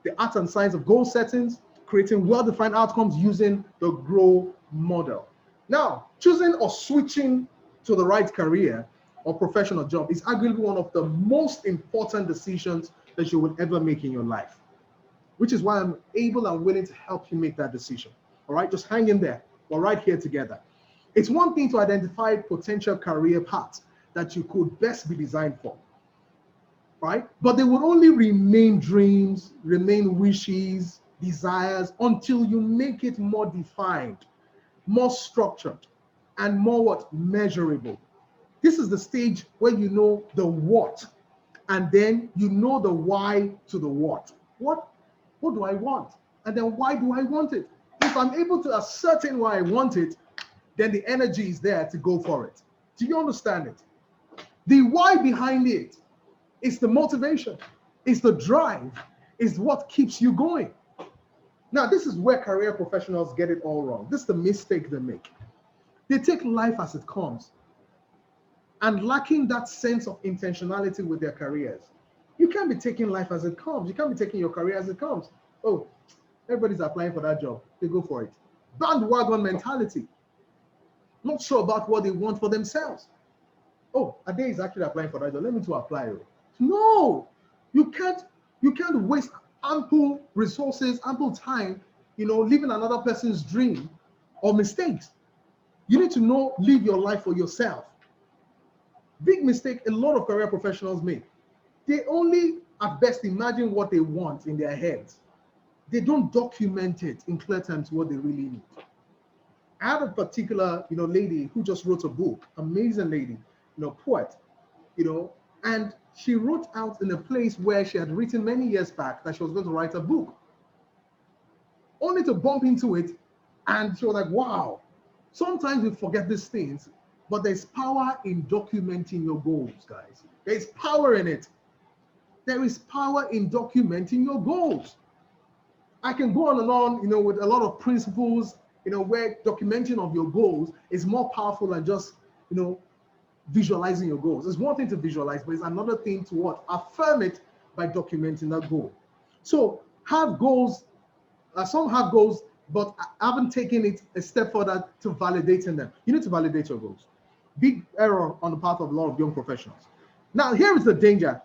[SPEAKER 1] the art and science of goal settings, creating well-defined outcomes using the GROW model. Now, choosing or switching to the right career or professional job is arguably one of the most important decisions that you will ever make in your life, which is why I'm able and willing to help you make that decision. All right, just hang in there. We're right here together. It's one thing to identify potential career paths that you could best be designed for, right? But they will only remain dreams, remain wishes, desires, until you make it more defined, more structured, and more what? Measurable. This is the stage where you know the what, and then you know the why to the what. What do I want? And then why do I want it? If I'm able to ascertain why I want it, then the energy is there to go for it. Do you understand it? The why behind it is the motivation, is the drive, is what keeps you going. Now, this is where career professionals get it all wrong. This is the mistake they make. They take life as it comes and lacking that sense of intentionality with their careers. You can't be taking life as it comes. You can't be taking your career as it comes. Oh, everybody's applying for that job. They go for it. Bandwagon mentality. Not sure about what they want for themselves. Oh, Ade is actually applying for that job. Let me to apply. No, you can't waste ample resources, ample time, living another person's dream or mistakes. You need to live your life for yourself. Big mistake a lot of career professionals make. They only at best imagine what they want in their heads. They don't document it in clear terms what they really need. I had a particular, lady who just wrote a book, amazing lady, poet, and she wrote out in a place where she had written many years back that she was going to write a book, only to bump into it, and she was like, wow. Sometimes we forget these things, but there's power in documenting your goals, guys. There's power in it. There is power in documenting your goals. I can go on and on, with a lot of principles, where documenting of your goals is more powerful than just, visualizing your goals. It's one thing to visualize, but it's another thing to what? Affirm it by documenting that goal. So have goals. Some have goals, but haven't taken it a step further to validating them. You need to validate your goals. Big error on the part of a lot of young professionals. Now, here is the danger,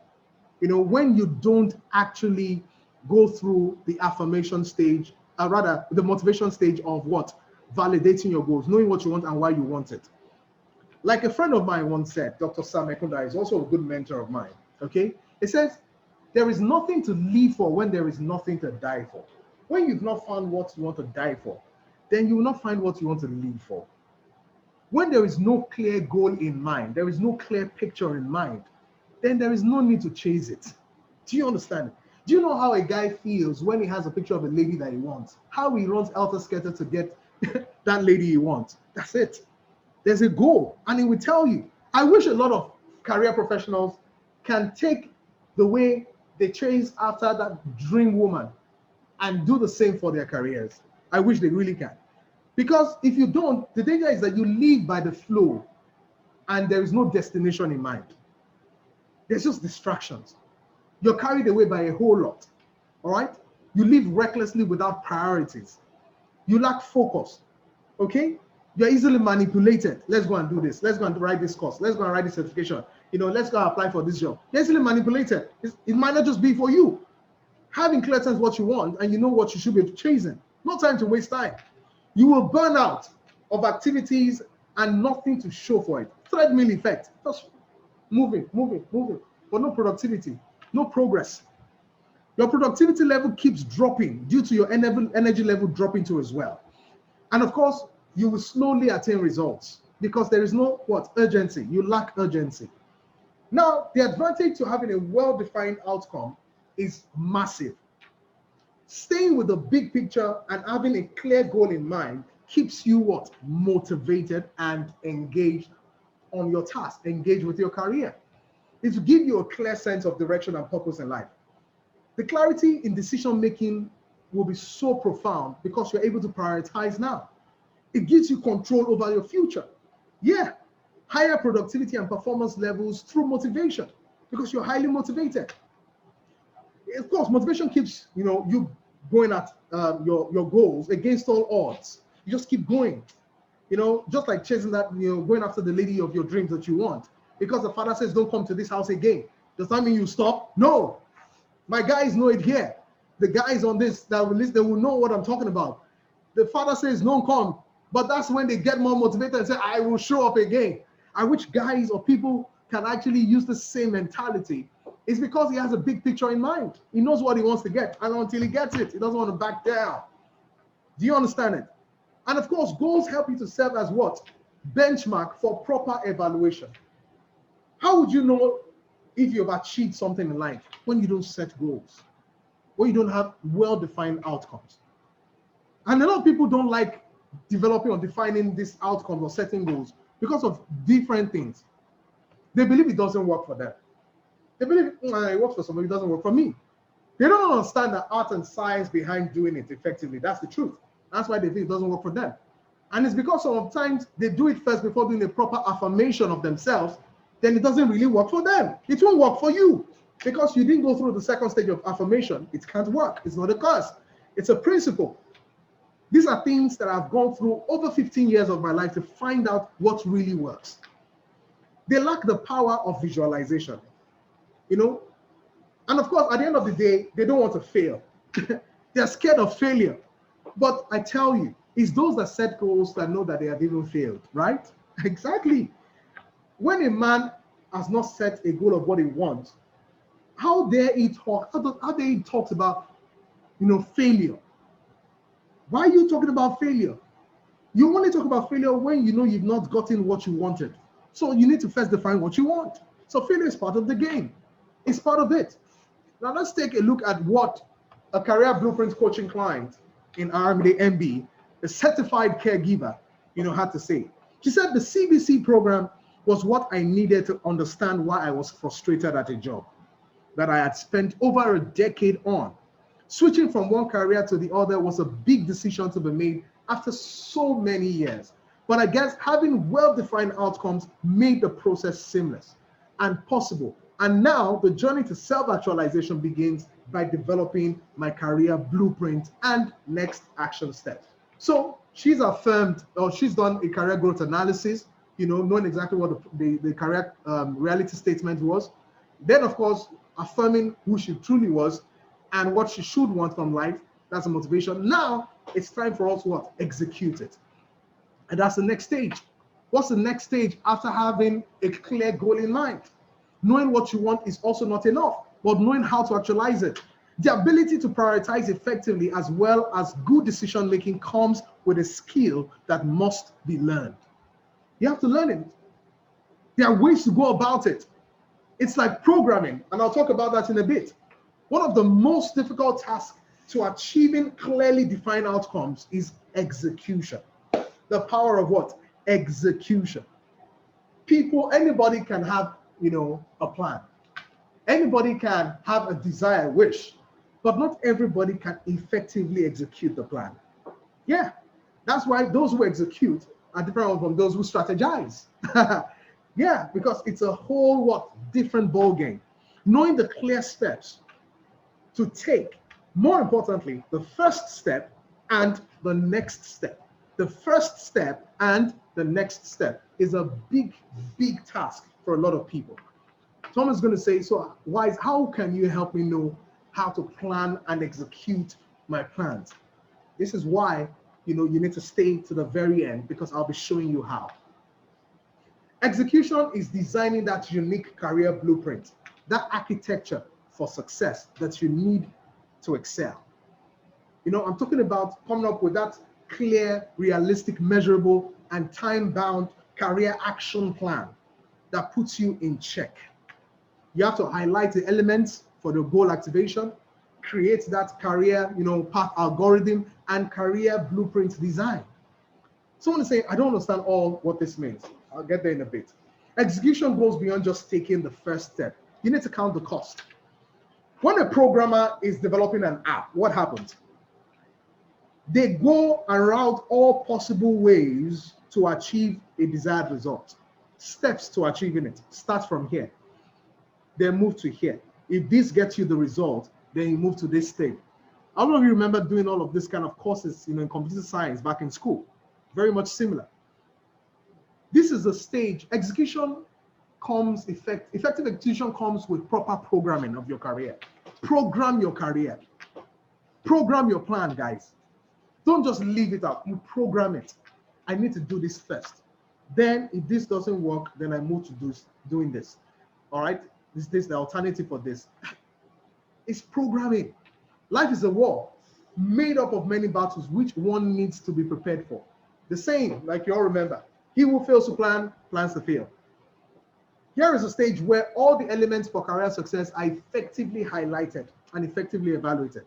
[SPEAKER 1] when you don't actually go through the affirmation stage, rather the motivation stage of what? Validating your goals, knowing what you want and why you want it. Like a friend of mine once said, Dr. Sam Ekunda is also a good mentor of mine, okay? It says, there is nothing to live for when there is nothing to die for. When you've not found what you want to die for, then you will not find what you want to live for. When there is no clear goal in mind, there is no clear picture in mind, then there is no need to chase it. Do you understand? Do you know how a guy feels when he has a picture of a lady that he wants? How he runs helter-skelter to get that lady he wants? That's it. There's a goal, and it will tell you. I wish a lot of career professionals can take the way they chase after that dream woman and do the same for their careers. I wish they really can. Because if you don't, the danger is that you live by the flow and there is no destination in mind. There's just distractions. You're carried away by a whole lot. All right? You live recklessly without priorities. You lack focus. Okay? You're easily manipulated. Let's go and do this. Let's go and write this course. Let's go and write this certification. Let's go and apply for this job. You're easily manipulated. It might not just be for you. Having clear sense what you want and you know what you should be chasing. No time to waste time. You will burn out of activities and nothing to show for it. Treadmill effect. Just moving, but no productivity, no progress. Your productivity level keeps dropping due to your energy level dropping too as well. And of course, you will slowly attain results because there is no urgency. You lack urgency. Now, the advantage to having a well-defined outcome is massive. Staying with the big picture and having a clear goal in mind keeps you motivated and engaged on your task, engaged with your career. It will give you a clear sense of direction and purpose in life. The clarity in decision making will be so profound because you're able to prioritize now. It gives you control over your future. Yeah, higher productivity and performance levels through motivation because you're highly motivated. Of course, motivation keeps you going at your goals against all odds. You just keep going, just like chasing that, going after the lady of your dreams that you want. Because the father says, don't come to this house again. Does that mean you stop? No. My guys know it here. The guys on this that will listen, they will know what I'm talking about. The father says, don't come. But that's when they get more motivated and say, I will show up again. I wish guys or people can actually use the same mentality. It's because he has a big picture in mind. He knows what he wants to get. And until he gets it, he doesn't want to back down. Do you understand it? And of course, goals help you to serve as benchmark for proper evaluation. How would you know if you've achieved something in life when you don't set goals, when you don't have well-defined outcomes? And a lot of people don't like developing or defining these outcomes or setting goals because of different things. They believe it doesn't work for them. They believe it works for somebody, it doesn't work for me. They don't understand the art and science behind doing it effectively. That's the truth. That's why they think it doesn't work for them. And it's because sometimes they do it first before doing a proper affirmation of themselves, then it doesn't really work for them. It won't work for you because you didn't go through the second stage of affirmation. It can't work. It's not a curse. It's a principle. These are things that I've gone through over 15 years of my life to find out what really works. They lack the power of visualization, And of course, at the end of the day, they don't want to fail. They're scared of failure. But I tell you, it's those that set goals that know that they have even failed, right? Exactly. When a man has not set a goal of what he wants, how dare he talk? How dare he talk about, failure? Why are you talking about failure? You only talk about failure when you know you've not gotten what you wanted. So you need to first define what you want. So failure is part of the game. It's part of it. Now let's take a look at what a career blueprint coaching client in RMD MB, a certified caregiver, had to say. She said the CBC program was what I needed to understand why I was frustrated at a job that I had spent over a decade on. Switching from one career to the other was a big decision to be made after so many years. But I guess having well-defined outcomes made the process seamless and possible. And now the journey to self-actualization begins by developing my career blueprint and next action steps. So she's affirmed, or she's done a career growth analysis, knowing exactly what the career reality statement was. Then, of course, affirming who she truly was and what she should want from life. That's a motivation. Now it's time for us to execute it. And that's the next stage. What's the next stage after having a clear goal in mind? Knowing what you want is also not enough, but knowing how to actualize it. The ability to prioritize effectively as well as good decision making comes with a skill that must be learned. You have to learn it. There are ways to go about it. It's like programming, and I'll talk about that in a bit. One of the most difficult tasks to achieving clearly defined outcomes is execution. The power of what? execution. People, anybody can have, a plan. Anybody can have a desire, wish, but not everybody can effectively execute the plan. Yeah, that's why those who execute are different from those who strategize. Yeah, because it's a whole different ball game. Knowing the clear steps to take, more importantly, the first step and the next step. The first step and the next step is a big, big task for a lot of people. Someone's going to say, so Wise, how can you help me know how to plan and execute my plans? This is why, you need to stay to the very end, because I'll be showing you how. Execution is designing that unique career blueprint, that architecture for success that you need to excel. I'm talking about coming up with that clear, realistic, measurable, and time-bound career action plan that puts you in check. You have to highlight the elements for the goal activation, create that career, path algorithm, and career blueprint design. Someone is saying, I don't understand all what this means. I'll get there in a bit. Execution goes beyond just taking the first step. You need to count the cost. When a programmer is developing an app, what happens? They go around all possible ways to achieve a desired result. Steps to achieving it. Start from here. Then move to here. If this gets you the result, then you move to this stage. I don't know if you remember doing all of this kind of courses, in computer science back in school. Very much similar. This is the stage. Execution comes, effective execution comes with proper programming of your career. Program your career. Program your plan, guys. Don't just leave it out. You program it. I need to do this first. Then if this doesn't work, then I move to doing this. All right? This is the alternative for this. It's programming. Life is a war made up of many battles, which one needs to be prepared for. The saying, like you all remember, he who fails to plan, plans to fail. Here is a stage where all the elements for career success are effectively highlighted and effectively evaluated.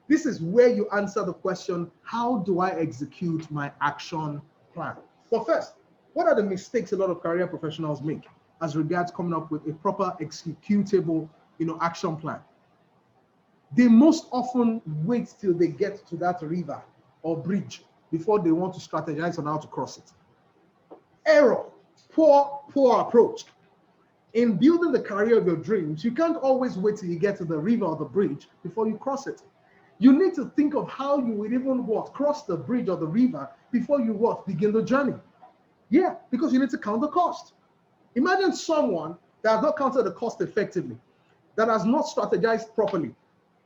[SPEAKER 1] This is where you answer the question, how do I execute my action plan? But first, what are the mistakes a lot of career professionals make as regards coming up with a proper executable, action plan? They most often wait till they get to that river or bridge before they want to strategize on how to cross it. Error, poor approach. In building the career of your dreams, you can't always wait till you get to the river or the bridge before you cross it. You need to think of how you would even cross the bridge or the river before you begin the journey. Yeah, because you need to count the cost. Imagine someone that has not counted the cost effectively, that has not strategized properly,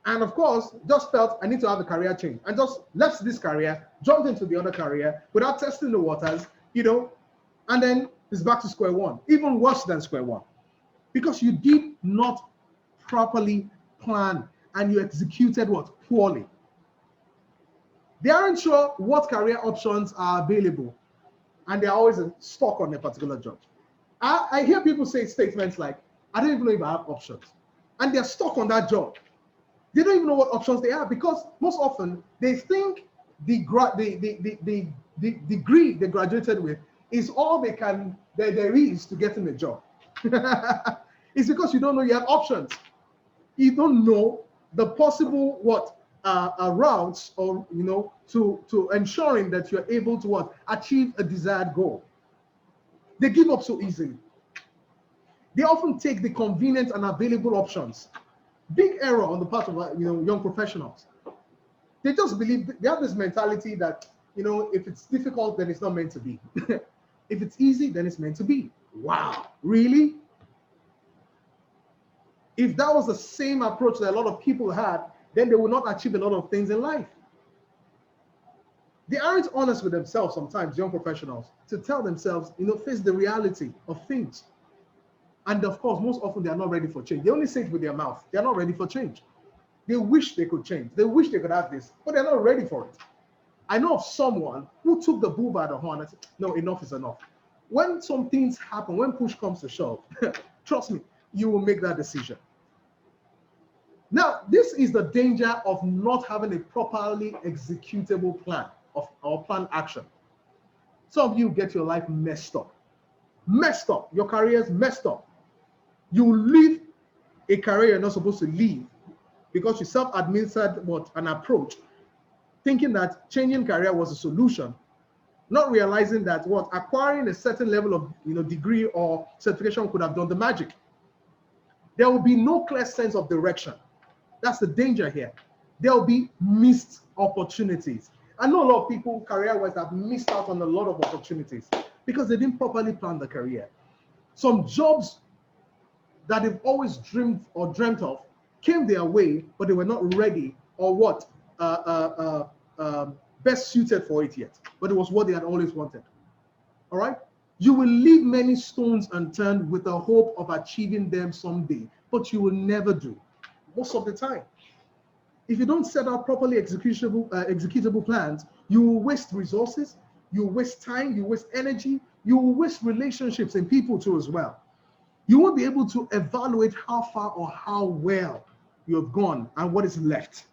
[SPEAKER 1] and of course, just felt I need to have a career change and just left this career, jumped into the other career without testing the waters, and then is back to square one, even worse than square one, because you did not properly plan and you executed poorly. They aren't sure what career options are available, and they're always stuck on a particular job. I hear people say statements like, I don't even know if I have options, and they're stuck on that job. They don't even know what options they have, because most often they think the degree they graduated with is all there is to get in the job. It's because you don't know you have options. You don't know the possible routes or to ensuring that you're able to achieve a desired goal. They give up so easily. They often take the convenient and available options. Big error on the part of young professionals. They just believe, they have this mentality that if it's difficult, then it's not meant to be. If it's easy, then it's meant to be. Wow, really? If that was the same approach that a lot of people had, then they would not achieve a lot of things in life. They aren't honest with themselves sometimes, young professionals, to tell themselves, face the reality of things. And of course, most often they are not ready for change. They only say it with their mouth. They are not ready for change. They wish they could change. They wish they could have this, but they're not ready for it. I know of someone who took the bull by the horn and said, no, enough is enough. When some things happen, when push comes to shove, trust me, you will make that decision. Now, this is the danger of not having a properly executable plan or plan action. Some of you get your life messed up. Messed up. Your career's messed up. You leave a career you're not supposed to leave because you self-administered an approach, thinking that changing career was a solution, not realizing that acquiring a certain level of degree or certification could have done the magic. There will be no clear sense of direction. That's the danger here. There will be missed opportunities. I know a lot of people career-wise have missed out on a lot of opportunities because they didn't properly plan the career. Some jobs that they've always dreamed of came their way, but they were not ready or best suited for it yet. But it was what they had always wanted. All right? You will leave many stones unturned with the hope of achieving them someday, but you will never do, most of the time. If you don't set out properly executable plans, you will waste resources, you will waste time, you will waste energy, you will waste relationships and people too as well. You won't be able to evaluate how far or how well you have gone and what is left.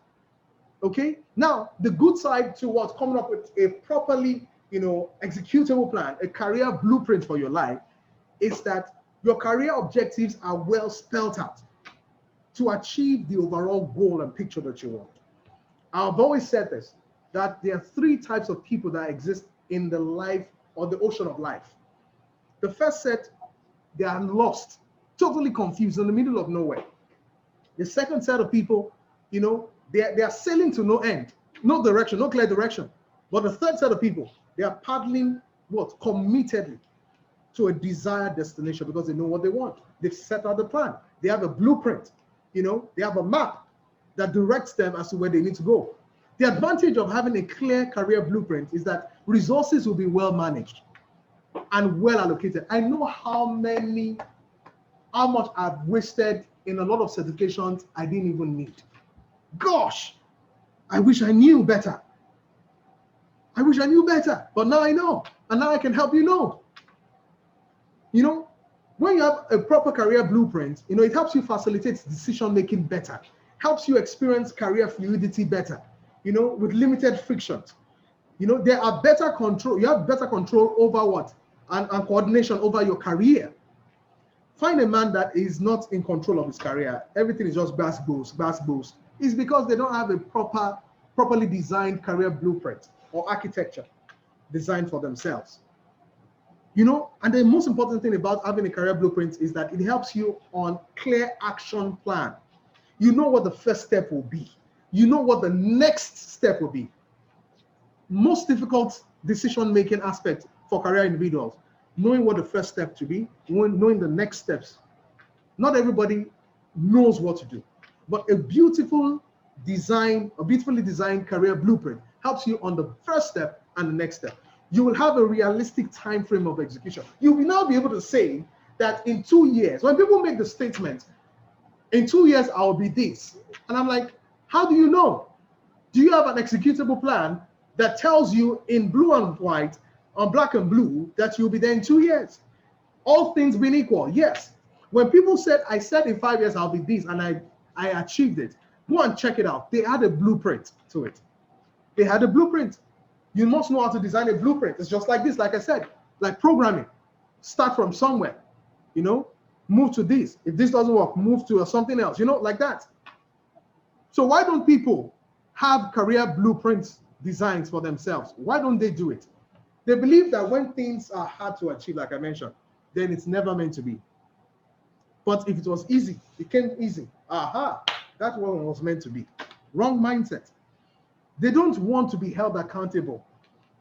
[SPEAKER 1] Okay? Now, the good side to coming up with a properly executable plan, a career blueprint for your life, is that your career objectives are well spelled out to achieve the overall goal and picture that you want. I've always said this, that there are 3 types of people that exist in the life or the ocean of life. The first set, they are lost, totally confused in the middle of nowhere. The second set of people, they are sailing to no end, no direction, no clear direction. But the third set of people, they are paddling committedly to a desired destination because they know what they want. They've set out the plan. They have a blueprint. They have a map that directs them as to where they need to go. The advantage of having a clear career blueprint is that resources will be well managed and well allocated. I know how much I've wasted in a lot of certifications I didn't even need. Gosh, I wish I knew better. But now I know, and now I can help you know. When you have a proper career blueprint, it helps you facilitate decision making better, helps you experience career fluidity better, with limited frictions. There are better control. You have better control over and coordination over your career. Find a man that is not in control of his career. Everything is just bass bows. It's because they don't have a properly designed career blueprint or architecture designed for themselves. And the most important thing about having a career blueprint is that it helps you on clear action plan. You know what the first step will be. You know what the next step will be. Most difficult decision-making aspect for career individuals, knowing what the first step to be, knowing the next steps. Not everybody knows what to do, but a beautifully designed career blueprint helps you on the first step and the next step. You will have a realistic time frame of execution. You will now be able to say that in 2 years, when people make the statement, in 2 years, I'll be this. And I'm like, how do you know? Do you have an executable plan that tells you in blue and white, on black and blue, that you'll be there in 2 years? All things being equal, yes. When people said, I said in 5 years, I'll be this, and I achieved it, go and check it out. They had a blueprint to it. They had a blueprint. You must know how to design a blueprint. It's just like this, like I said, like programming. Start from somewhere, move to this. If this doesn't work, move to something else, like that. So why don't people have career blueprints designs for themselves? Why don't they do it? They believe that when things are hard to achieve, like I mentioned, then it's never meant to be. But if it was easy, it came easy. Aha, that's what it was meant to be. Wrong mindset. They don't want to be held accountable,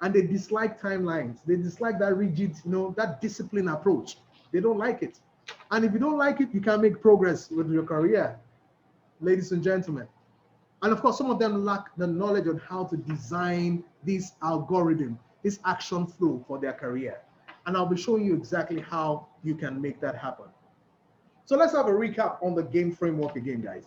[SPEAKER 1] and they dislike timelines. They dislike that rigid, that discipline approach. They don't like it. And if you don't like it, you can't make progress with your career, ladies and gentlemen. And of course, some of them lack the knowledge on how to design this algorithm, this action flow for their career. And I'll be showing you exactly how you can make that happen. So let's have a recap on the game framework again, guys.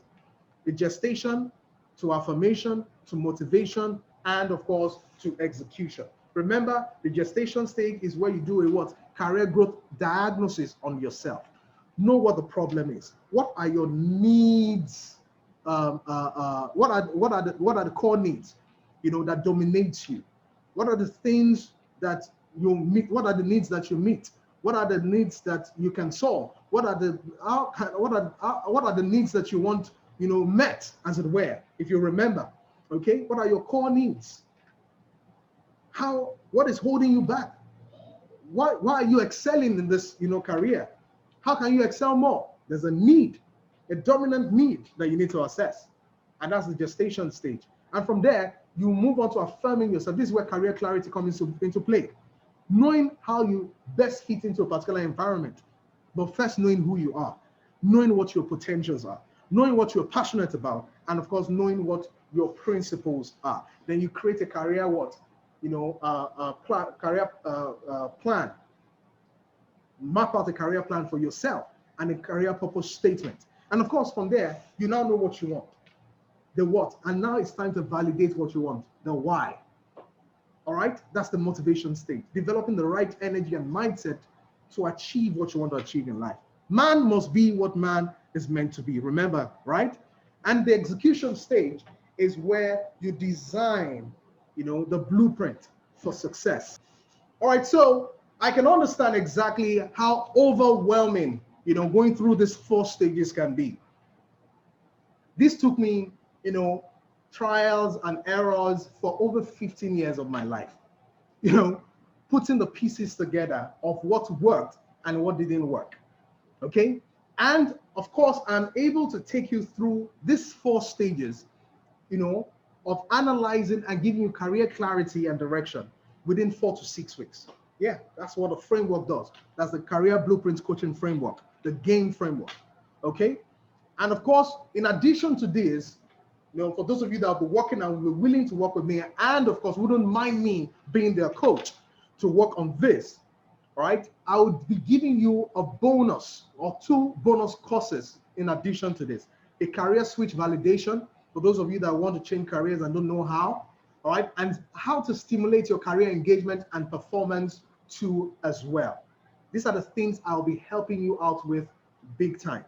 [SPEAKER 1] The gestation to affirmation, to motivation, and of course, to execution. Remember, the gestation stage is where you do a career growth diagnosis on yourself. Know what the problem is. What are your needs? What are the core needs, that dominates you? What are the things that you meet? What are the needs that you meet? What are the needs that you can solve? What are the needs that you want, met, as it were, if you remember? Okay, what are your core needs? What is holding you back? Why are you excelling in this, career? How can you excel more? There's a need, a dominant need that you need to assess. And that's the gestation stage. And from there, you move on to affirming yourself. This is where career clarity comes into play. Knowing how you best fit into a particular environment, but first knowing who you are, knowing what your potentials are, knowing what you're passionate about, and of course, knowing what your principles are. Then you create a career plan. Map out a career plan for yourself and a career purpose statement. And of course, from there, you now know what you want, the what, and now it's time to validate what you want, the why. All right, that's the motivation stage, developing the right energy and mindset to achieve what you want to achieve in life. Man must be what man is meant to be, remember, right? And the execution stage is where you design, the blueprint for success. All right, so I can understand exactly how overwhelming, going through these 4 stages can be. This took me, trials and errors for over 15 years of my life, putting the pieces together of what worked and what didn't work. Okay. And of course, I'm able to take you through these 4 stages, of analyzing and giving you career clarity and direction within 4 to 6 weeks. Yeah, that's what the framework does. That's the career blueprint coaching framework, the GAME framework. Okay. And of course, in addition to this, for those of you that will be working and will be willing to work with me, and of course wouldn't mind me being their coach to work on this, all right, I would be giving you a bonus or 2 bonus courses in addition to this. A career switch validation for those of you that want to change careers and don't know how, all right, and how to stimulate your career engagement and performance too as well. These are the things I'll be helping you out with big time.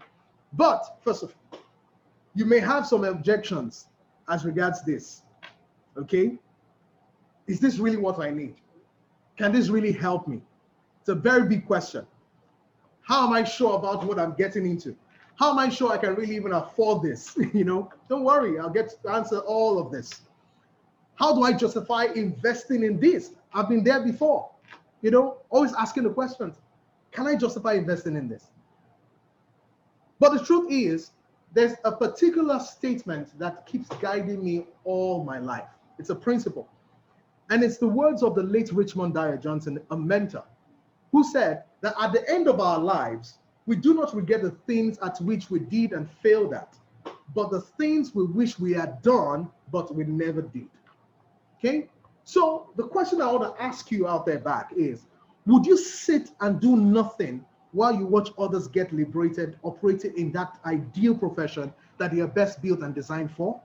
[SPEAKER 1] But first of all, you may have some objections as regards this, okay? Is this really what I need? Can this really help me? It's a very big question. How am I sure about what I'm getting into? How am I sure I can really even afford this? Don't worry, I'll get to answer all of this. How do I justify investing in this? I've been there before, always asking the questions. Can I justify investing in this? But the truth is, there's a particular statement that keeps guiding me all my life. It's a principle. And it's the words of the late Richmond Dyer Johnson, a mentor, who said that at the end of our lives, we do not regret the things at which we did and failed at, but the things we wish we had done, but we never did. Okay? So the question I want to ask you out there back is, would you sit and do nothing while you watch others get liberated, operating in that ideal profession that they are best built and designed for?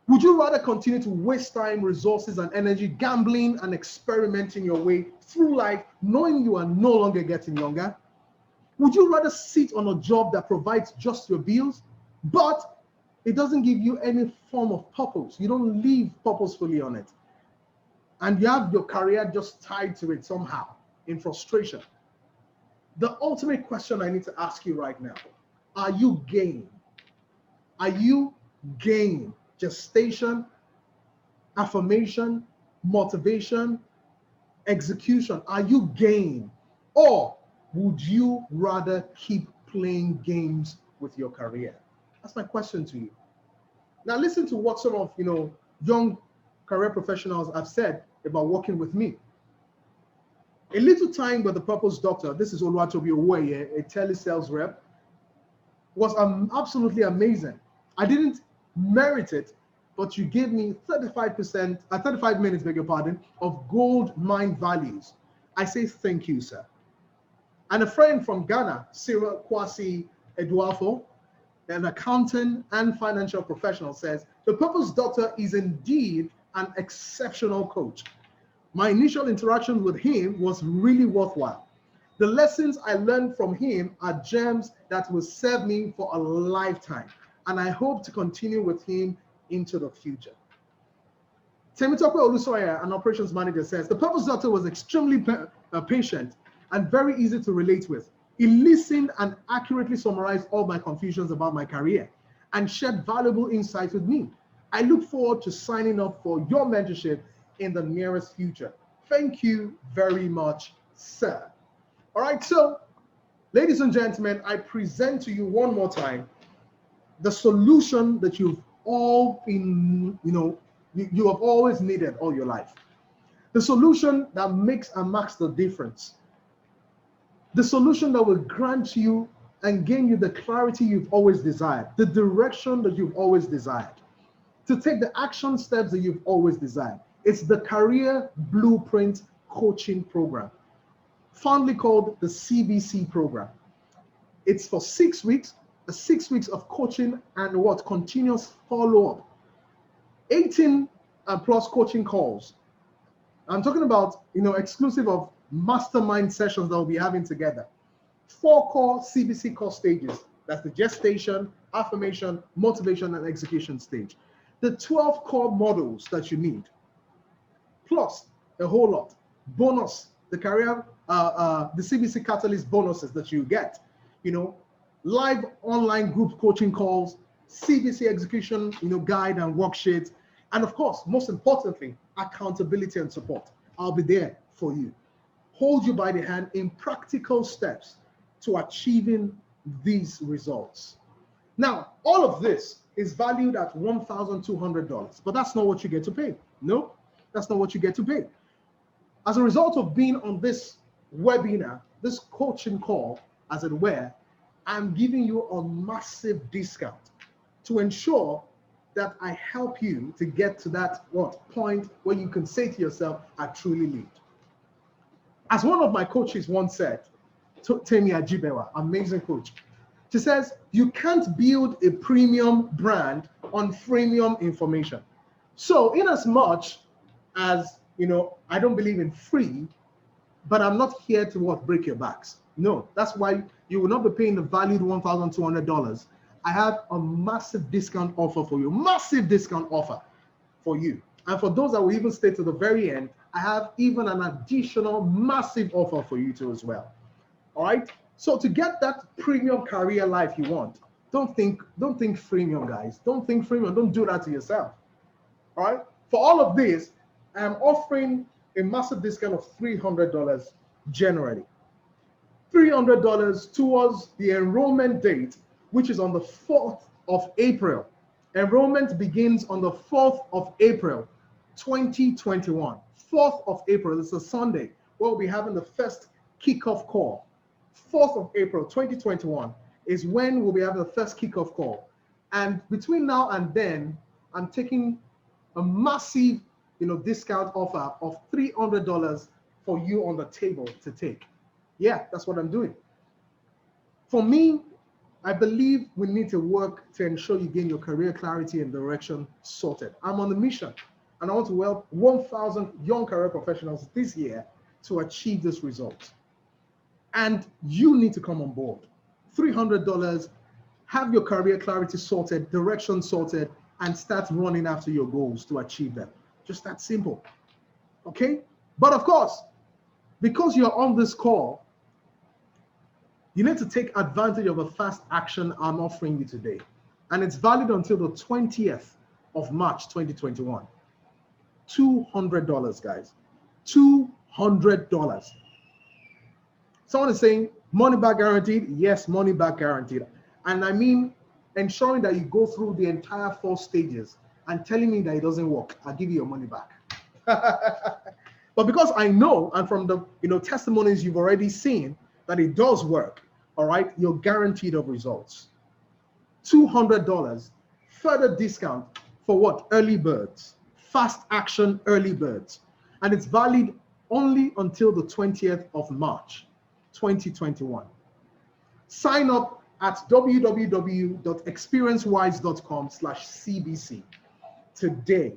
[SPEAKER 1] Would you rather continue to waste time, resources, and energy gambling and experimenting your way through life, knowing you are no longer getting younger? Would you rather sit on a job that provides just your bills, but it doesn't give you any form of purpose? You don't live purposefully on it. And you have your career just tied to it somehow in frustration. The ultimate question I need to ask you right now, are you game? Are you game? Gestation, affirmation, motivation, execution. Are you game? Or would you rather keep playing games with your career? That's my question to you. Now listen to what some of young career professionals have said about working with me. A little time with the Purpose Doctor, this is Olugbenga-wyse, a telesales rep, was absolutely amazing. I didn't merit it, but you gave me 35 minutes, beg your pardon, of gold mine values. I say thank you, sir. And a friend from Ghana, Cyril Kwasi Eduafo, an accountant and financial professional, says, the Purpose Doctor is indeed an exceptional coach. My initial interaction with him was really worthwhile. The lessons I learned from him are gems that will serve me for a lifetime, and I hope to continue with him into the future. Temitope Olusoya, an operations manager, says the purpose doctor was extremely patient and very easy to relate with. He listened and accurately summarized all my confusions about my career and shared valuable insights with me. I look forward to signing up for your mentorship in the nearest future. Thank you very much, sir. All right, so ladies and gentlemen, I present to you one more time the solution that you've all been, you have always needed all your life. The solution that makes and marks the difference. The solution that will grant you and gain you the clarity you've always desired, the direction that you've always desired, to take the action steps that you've always desired. It's the Career Blueprint Coaching Program, fondly called the CBC program. It's for 6 weeks, 6 weeks of coaching and continuous follow-up. 18 plus coaching calls. I'm talking about, exclusive of mastermind sessions that we'll be having together. 4 core CBC core stages. That's the gestation, affirmation, motivation, and execution stage. The 12 core models that you need, plus a whole lot. Bonus, the career, the CBC Catalyst bonuses that you get. Live online group coaching calls, CBC execution, guide and worksheets, and of course, most importantly, accountability and support. I'll be there for you. Hold you by the hand in practical steps to achieving these results. Now, all of this is valued at $1,200, but that's not what you get to pay. No, that's not what you get to pay. As a result of being on this webinar, this coaching call, as it were, I'm giving you a massive discount to ensure that I help you to get to that point where you can say to yourself, I truly lead. As one of my coaches once said, Temi Ajibewa, amazing coach, she says, you can't build a premium brand on freemium information. So in as much as, I don't believe in free, but I'm not here to break your backs. No, that's why you will not be paying the valued $1,200. I have a massive discount offer for you, massive discount offer for you. And for those that will even stay to the very end, I have even an additional massive offer for you too as well. All right. So to get that premium career life you want, don't think freemium, guys. Don't think freemium. Don't do that to yourself. All right. For all of this, I'm offering a massive discount of $300 generally. $300 towards the enrollment date, which is on the 4th of April. Enrollment begins on the 4th of April, 2021. 4th of April, it's a Sunday. We'll be having the first kickoff call. 4th of April, 2021 is when we'll be having the first kickoff call. And between now and then, I'm taking a massive, discount offer of $300 for you on the table to take. Yeah, that's what I'm doing. For me, I believe we need to work to ensure you gain your career clarity and direction sorted. I'm on a mission, and I want to help 1,000 young career professionals this year to achieve this result. And you need to come on board. $300, have your career clarity sorted, direction sorted, and start running after your goals to achieve them. Just that simple. Okay? But of course, because you're on this call, you need to take advantage of a fast action I'm offering you today. And it's valid until the 20th of March, 2021. $200, guys. $200. Someone is saying, money back guaranteed? Yes, money back guaranteed. And I mean, ensuring that you go through the entire 4 stages and telling me that it doesn't work, I'll give you your money back. But because I know, and from the testimonies you've already seen, that it does work, all right, you're guaranteed of results. $200, further discount for what? Early birds, fast action early birds. And it's valid only until the 20th of March, 2021. Sign up at www.experiencewise.com/CBC today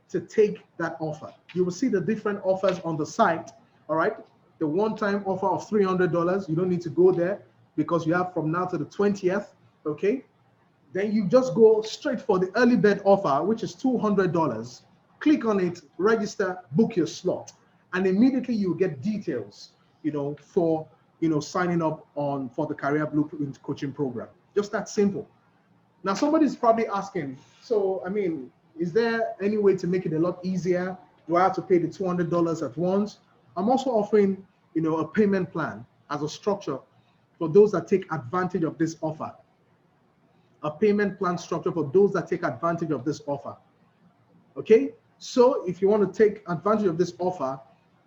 [SPEAKER 1] to take that offer. You will see the different offers on the site, all right? The one-time offer of $300, you don't need to go there because you have from now to the 20th, okay? Then you just go straight for the early bird offer, which is $200, Click on it, register, book your slot, and immediately you get details, for signing up for the Career Blueprint coaching program. Just that simple. Now somebody's probably asking, so I mean, is there any way to make it a lot easier? Do I have to pay the $200 at once? I'm also offering, a payment plan as a structure for those that take advantage of this offer. A payment plan structure for those that take advantage of this offer. Okay, so if you want to take advantage of this offer,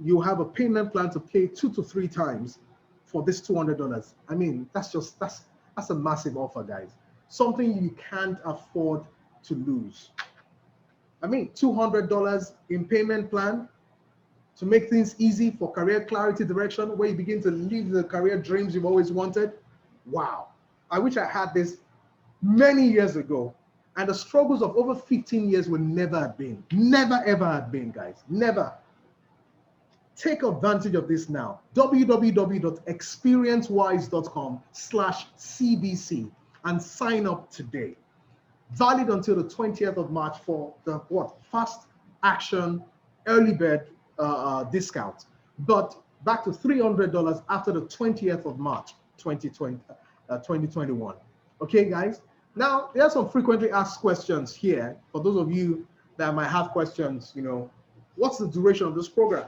[SPEAKER 1] you have a payment plan to pay 2 to 3 times for this $200. I mean, that's a massive offer, guys. Something you can't afford to lose. I mean, $200 in payment plan to make things easy for career clarity direction, where you begin to live the career dreams you've always wanted. Wow. I wish I had this many years ago. And the struggles of over 15 years would never have been. Never, ever have been, guys. Never. Take advantage of this now. www.experiencewise.com/CBC and sign up today. Valid until the 20th of March for the fast action early bird discount. But back to $300 after the 20th of March 2021. Okay, guys. Now, there are some frequently asked questions here. For those of you that might have questions, what's the duration of this program?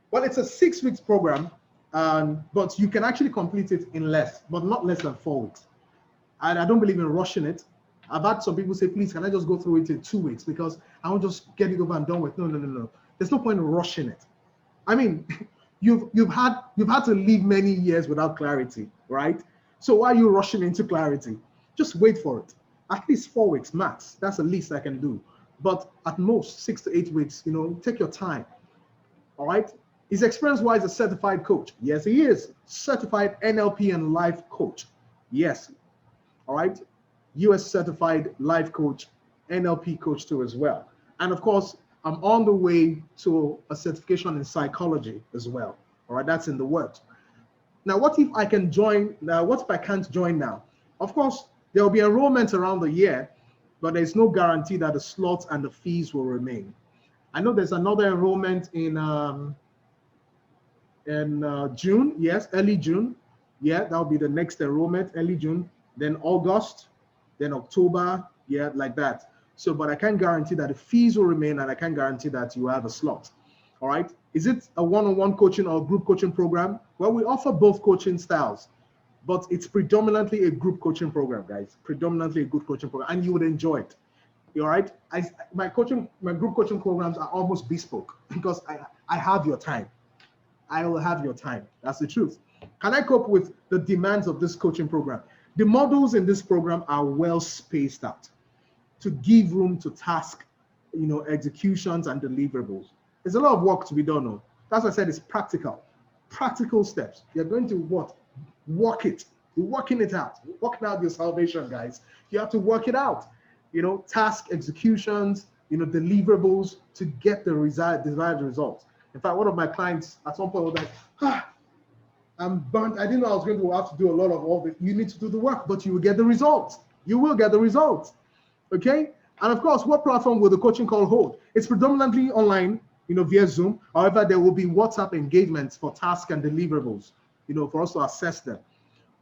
[SPEAKER 1] Well, it's a 6-week program, but you can actually complete it in not less than 4 weeks. And I don't believe in rushing it. I've had some people say, please, can I just go through it in 2 weeks? Because I won't just get it over and done with. No. There's no point in rushing it. I mean, you've had to live many years without clarity, right? So why are you rushing into clarity? Just wait for it. At least 4 weeks max. That's the least I can do. But at most 6 to 8 weeks, take your time. All right. Is Experience-Wise a certified coach? Yes, he is. Certified NLP and life coach. Yes. All right. US certified life coach, NLP coach too as well. And of course, I'm on the way to a certification in psychology as well. All right. That's in the works. Now, what if I can join? Now, what if I can't join now? Of course, there will be enrollments around the year, but there's no guarantee that the slots and the fees will remain. I know there's another enrollment in June. Yes, early June. Yeah, that'll be the next enrollment, early June. Then August, then October. Yeah, like that. So, but I can't guarantee that the fees will remain, and I can't guarantee that you have a slot. All right. Is it a one-on-one coaching or group coaching program? Well, we offer both coaching styles, but it's predominantly a group coaching program, guys. Predominantly a group coaching program, and you would enjoy it. All right. My group coaching programs are almost bespoke because I have your time. I will have your time. That's the truth. Can I cope with the demands of this coaching program? The modules in this program are well spaced out to give room to task, executions and deliverables. There's a lot of work to be done. Though. That's why I said it's practical steps. You're going to work it. You're working it out. You're working out your salvation, guys. You have to work it out. Task executions, deliverables to get the desired results. In fact, one of my clients at some point was like, I'm burnt. I didn't know I was going to have to do a lot of all this. You need to do the work, but you will get the results. You will get the results. Okay? And of course, what platform will the coaching call hold? It's predominantly online, via Zoom. However, there will be WhatsApp engagements for tasks and deliverables, for us to assess them.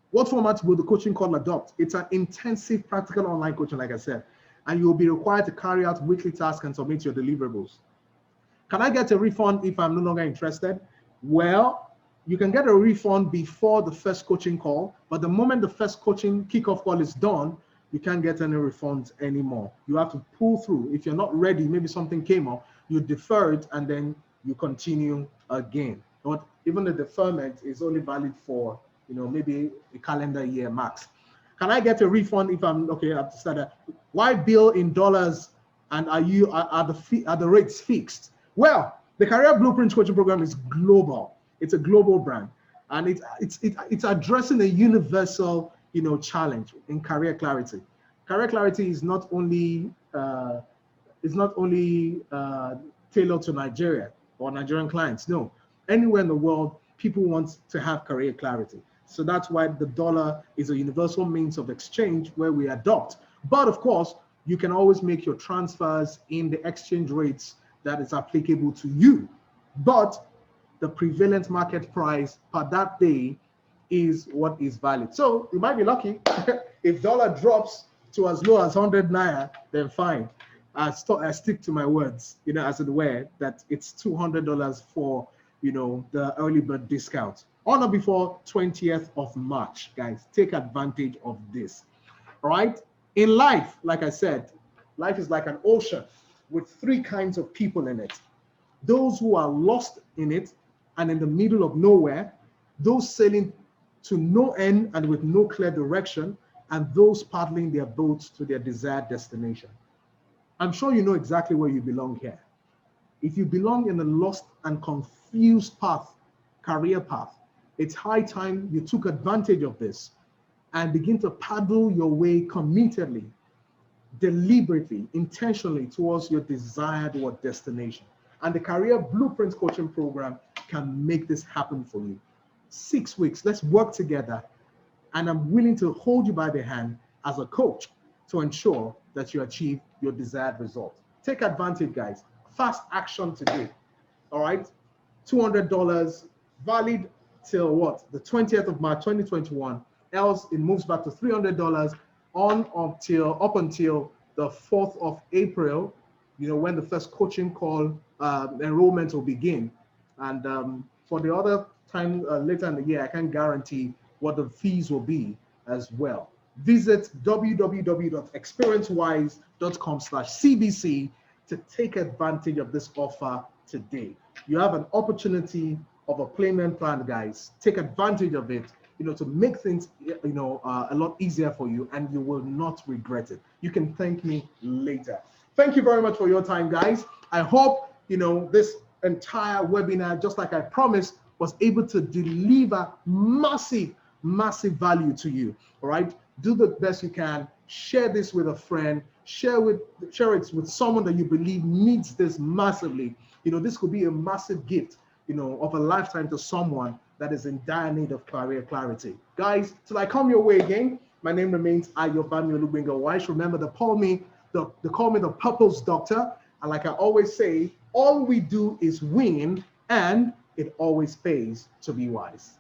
[SPEAKER 1] What format will the coaching call adopt? It's an intensive practical online coaching, like I said, and you will be required to carry out weekly tasks and submit your deliverables. Can I get a refund if I'm no longer interested? Well, you can get a refund before the first coaching call, but the moment the first coaching kickoff call is done, you can't get any refunds anymore. You have to pull through. If you're not ready, maybe something came up, you defer it and then you continue again. But even the deferment is only valid for, maybe a calendar year max. Can I get a refund if I'm okay? I've decided. Why bill in dollars and are the rates fixed? Well, the Career Blueprint Coaching Program is global. It's a global brand, and it's addressing a universal challenge in career clarity. Career clarity is not only tailored to Nigeria or Nigerian clients. No, anywhere in the world, people want to have career clarity. So that's why the dollar is a universal means of exchange where we adopt. But of course, you can always make your transfers in the exchange rates that is applicable to you. But the prevalent market price per that day is what is valid. So you might be lucky. If dollar drops to as low as 100 naira, then fine. I stick to my words, as it were, that it's $200 for, the early bird discount. On or before 20th of March, guys, take advantage of this. All right. In life, like I said, life is like an ocean with three kinds of people in it. Those who are lost in it and in the middle of nowhere, those sailing to no end and with no clear direction, and those paddling their boats to their desired destination. I'm sure you know exactly where you belong here. If you belong in a lost and confused career path, it's high time you took advantage of this and begin to paddle your way committedly, deliberately, intentionally towards your desired destination. And the Career Blueprint Coaching Program can make this happen for you. 6 weeks, let's work together. And I'm willing to hold you by the hand as a coach to ensure that you achieve your desired result. Take advantage, guys. Fast action today. All right? $200, valid till what? The 20th of March, 2021. Else it moves back to $300 up until the 4th of April, when the first coaching call enrollment will begin. And for the other time later in the year, I can't guarantee what the fees will be as well. Visit www.experiencewise.com/CBC to take advantage of this offer today. You have an opportunity of a payment plan, guys. Take advantage of it, to make things, a lot easier for you, and you will not regret it. You can thank me later. Thank you very much for your time, guys. I hope, this entire webinar, just like I promised, was able to deliver massive value to you. All right, do the best you can. Share this with a friend. Share it with someone that you believe needs this massively. This could be a massive gift, of a lifetime to someone that is in dire need of career clarity. Guys, till I come your way again, my name remains Olugbenga-wyse. Remember to call me the Purpose Doctor. And like I always say, all we do is win, and it always pays to be wise.